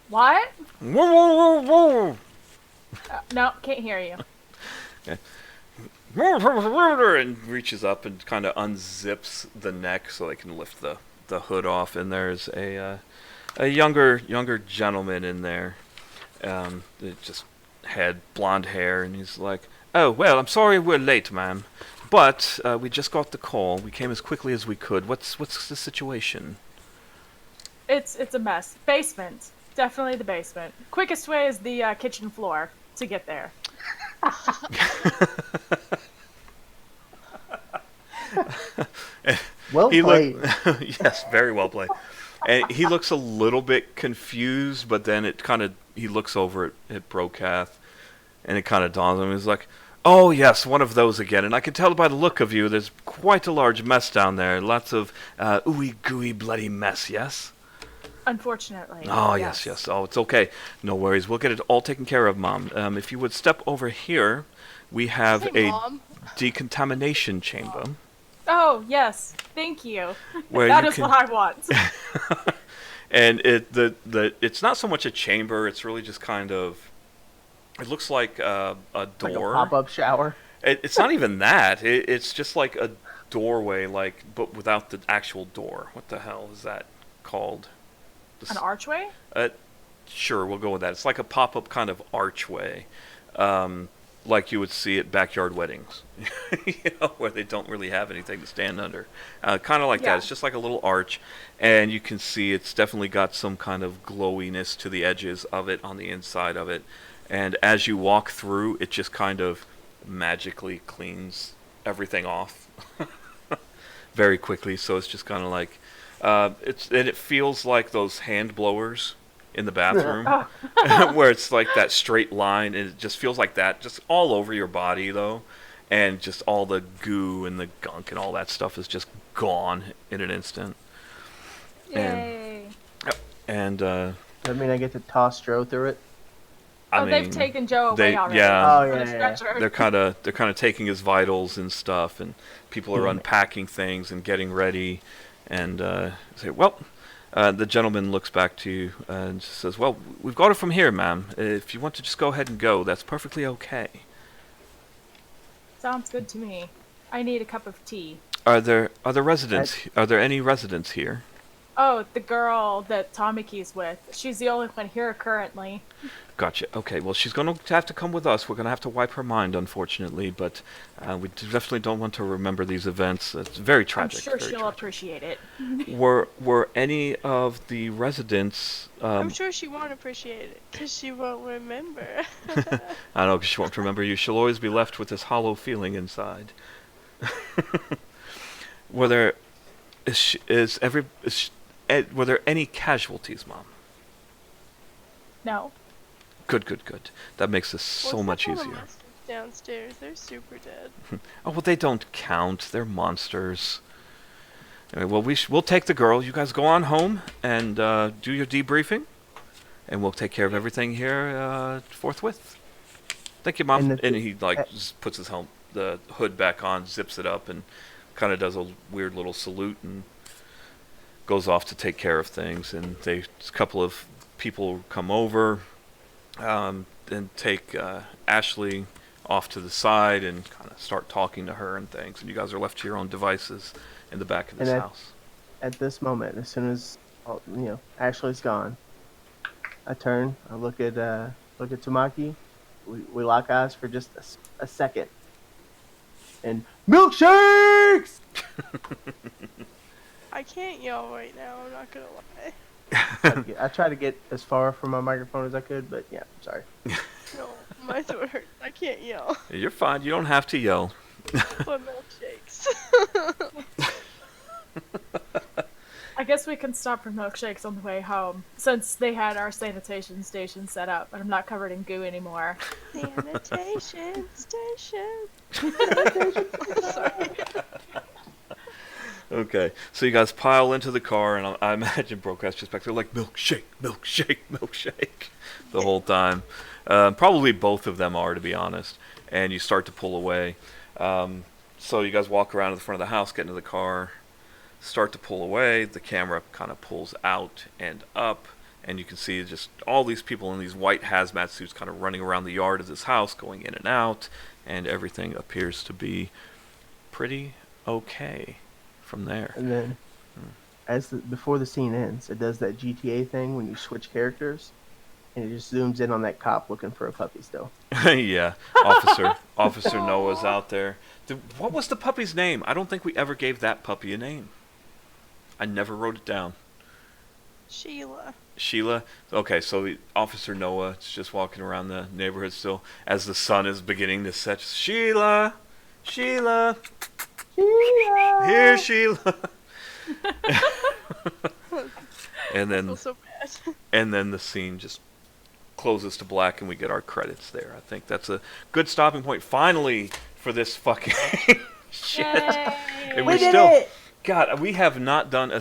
What? No, can't hear you. and reaches up and kind of unzips the neck so they can lift the hood off. And there's a younger gentleman in there. That just had blonde hair, and he's like, "Oh well, I'm sorry we're late, ma'am, but we just got the call. We came as quickly as we could. What's the situation?" It's a mess. Basement. Definitely the basement. Quickest way is the kitchen floor to get there. Well played. Yes, very well played. And he looks a little bit confused, but then he looks over at Brokath, and it kind of dawns on him. He's like, "Oh yes, one of those again. And I can tell by the look of you, there's quite a large mess down there. Lots of ooey gooey bloody mess. Yes." Unfortunately. Oh yes. Oh, it's okay. No worries. We'll get it all taken care of, Mom. If you would step over here, we have Hey, a Mom. decontamination chamber. Oh, yes. Thank you. Where That you is can- what I want. And it's not so much a chamber. It's really just kind of. It looks like a Like a door. pop-up shower. It's not even that. It's just like a doorway, but without the actual door. What the hell is that called? An archway? Sure, we'll go with that. It's like a pop-up kind of archway, like you would see at backyard weddings, where they don't really have anything to stand under. Kind of like Yeah. that. It's just like a little arch, and you can see it's definitely got some kind of glowiness to the edges of it on the inside of it. And as you walk through, it just kind of magically cleans everything off very quickly. So it's just kind of like it feels like those hand blowers in the bathroom, where it's like that straight line, and it just feels like that, just all over your body though, and just all the goo and the gunk and all that stuff is just gone in an instant. Yay. And I mean, I get to toss Joe through it. I Oh, mean, they've taken Joe away they- already. yeah. Oh, On yeah, a yeah. stretcher. they're kind of taking his vitals and stuff, and people are unpacking things and getting ready, and say, "Well." The gentleman looks back to you and says, "Well, we've got it from here, ma'am. If you want to just go ahead and go, that's perfectly okay." Sounds good to me. I need a cup of tea. Are there any residents here? Oh, the girl that Tamaki's with. She's the only one here currently. Gotcha. Okay, well, she's going to have to come with us. We're going to have to wipe her mind, unfortunately, but we definitely don't want to remember these events. It's very tragic. I'm sure very she'll tragic. appreciate it. Were any of the residents? I'm sure she won't appreciate it because she won't remember. I know, 'cause she won't remember you. She'll always be left with this hollow feeling inside. Were there were there any casualties, Mom? No. Good. That makes this so What's much up with the easier. monsters downstairs, they're super dead. Oh, well, they don't count. They're monsters. Anyway, well, we'll take the girl. You guys go on home and do your debriefing, and we'll take care of everything here forthwith. Thank you, Mom. And And he just puts his the hood back on, zips it up, and kind of does a weird little salute and goes off to take care of things. And a couple of people come over, and take Ashley off to the side and kind of start talking to her and things. And you guys are left to your own devices in the back of this And house. At this moment, as soon as Ashley's gone, I turn. I look at Tamaki. We lock eyes for just a second. And milkshakes. I can't yell right now, I'm not gonna lie. I try to get as far from my microphone as I could, but yeah, sorry. No, my throat hurts. I can't yell. You're fine. You don't have to yell. But milkshakes. I guess we can stop for milkshakes on the way home, since they had our sanitation station set up, and I'm not covered in goo anymore. Sanitation station. Sorry. Okay, so you guys pile into the car, and I imagine Broke's just back there like, milkshake the whole time. Probably both of them are, to be honest. And you start to pull away. So you guys walk around to the front of the house, get into the car, start to pull away. The camera kind of pulls out and up, and you can see just all these people in these white hazmat suits kind of running around the yard of this house, going in and out, and everything appears to be pretty okay from there. And then, before the scene ends, it does that GTA thing when you switch characters, and it just zooms in on that cop looking for a puppy still. Yeah, Officer Noah's out there. What was the puppy's name? I don't think we ever gave that puppy a name. I never wrote it down. Sheila. Sheila? Okay, so Officer Noah is just walking around the neighborhood still as the sun is beginning to set. Sheila! Sheila! Sheila! Here, Sheila! and I then feel so bad. and then the scene just closes to black and we get our credits there. I think that's a good stopping point finally for this fucking shit. Yay! And We did still, it! God, we have not done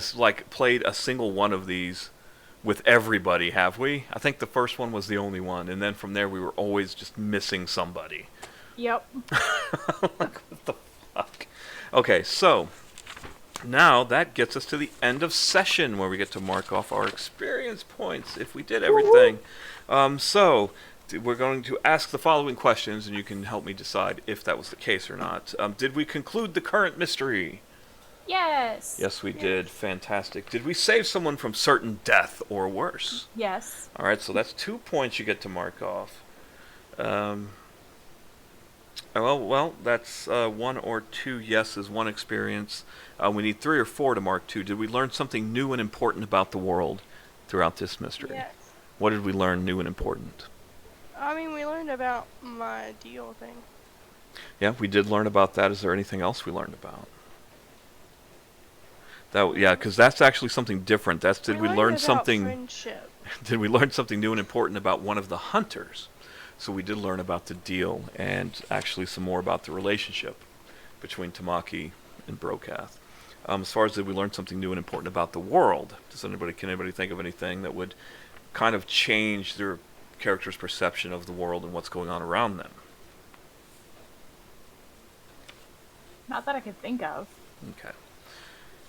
played a single one of thes with everybody, have we? I think the first one was the only one, and then from there we were always just missing somebody. Yep. Like, what the fuck? Okay, so now that gets us to the end of session where we get to mark off our experience points if we did everything. So we're going to ask the following questions, and you can help me decide if that was the case or not. Did we conclude the current mystery? Yes. Yes, we did. Fantastic. Did we save someone from certain death or worse? Yes. All right, so that's 2 points you get to mark off. Well, that's 1 or 2 yeses, 1 experience. We need 3 or 4 to mark 2. Did we learn something new and important about the world throughout this mystery? Yes. What did we learn new and important? I mean, we learned about my deal thing. Yeah, we did learn about that. Is there anything else we learned about? Yeah, because that's actually something different. Did we learned learn about something? Friendship. Did we learn something new and important about one of the hunters? So we did learn about the deal and actually some more about the relationship between Tamaki and Brokath. As far as did we learn something new and important about the world? Can anybody think of anything that would kind of change their character's perception of the world and what's going on around them? Not that I could think of. Okay.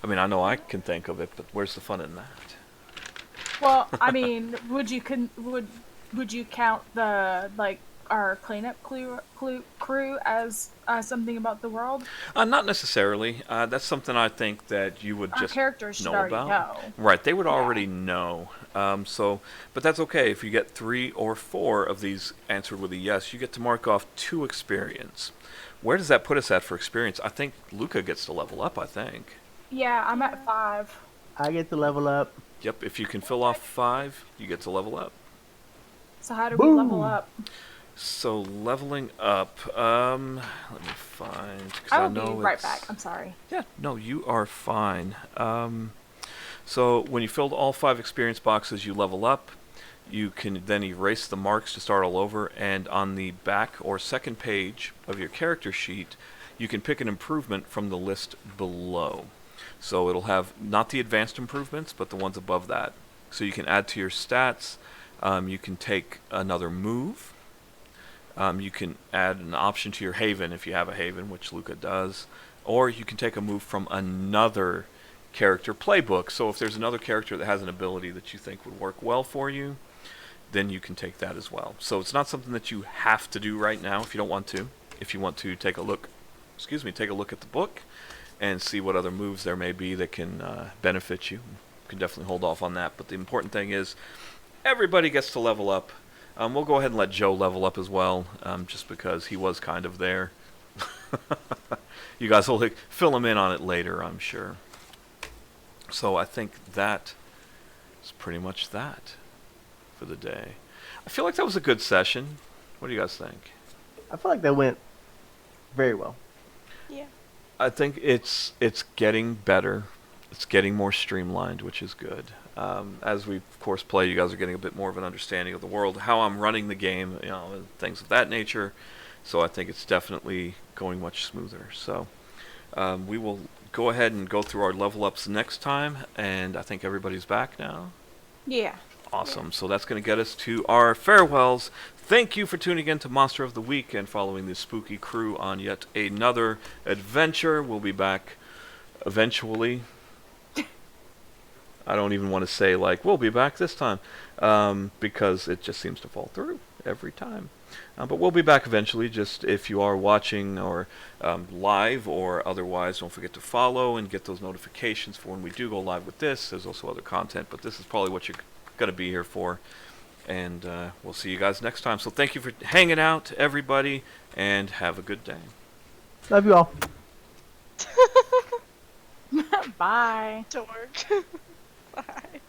I mean, I know I can think of it, but where's the fun in that? Well, I mean, would you count the our cleanup crew as something about the world? Not necessarily. That's something I think that you would Our just characters should know already about. know. Right, they would Yeah. already know. But that's okay. If you get 3 or 4 of these answered with a yes, you get to mark off 2 experience. Where does that put us at for experience? I think Luca gets to level up, I think. Yeah, I'm at 5. I get to level up. Yep, if you can fill off 5, you get to level up. So how do we level Boom. up? So leveling up, let me find. 'Cause I will know be right it's- back. I'm sorry. Yeah, no, you are fine. So when you filled all 5 experience boxes, you level up. You can then erase the marks to start all over, and on the back or second page of your character sheet, you can pick an improvement from the list below. So it'll have not the advanced improvements, but the ones above that. So you can add to your stats. You can take another move. You can add an option to your haven if you have a haven, which Luca does. Or you can take a move from another character playbook. So if there's another character that has an ability that you think would work well for you, then you can take that as well. So it's not something that you have to do right now if you don't want to. If you want to take a look at the book and see what other moves there may be that can benefit you. You can definitely hold off on that. But the important thing is everybody gets to level up. We'll go ahead and let Joe level up as well, just because he was kind of there. You guys will fill him in on it later, I'm sure. So I think that is pretty much that for the day. I feel like that was a good session. What do you guys think? I feel like that went very well. Yeah. I think it's getting better. It's getting more streamlined, which is good. As we, of course, play, you guys are getting a bit more of an understanding of the world, how I'm running the game, and things of that nature. So I think it's definitely going much smoother. So we will go ahead and go through our level ups next time, and I think everybody's back now. Yeah. Awesome. So that's going to get us to our farewells. Thank you for tuning in to Monster of the Week and following the spooky crew on yet another adventure. We'll be back eventually. I don't even want to say like we'll be back this time, because it just seems to fall through every time. But we'll be back eventually. Just if you are watching or live or otherwise, don't forget to follow and get those notifications for when we do go live with this. There's also other content, but this is probably what you're going to be here for. And we'll see you guys next time. So thank you for hanging out, everybody, and have a good day. Love you all. Bye. Dork. Bye.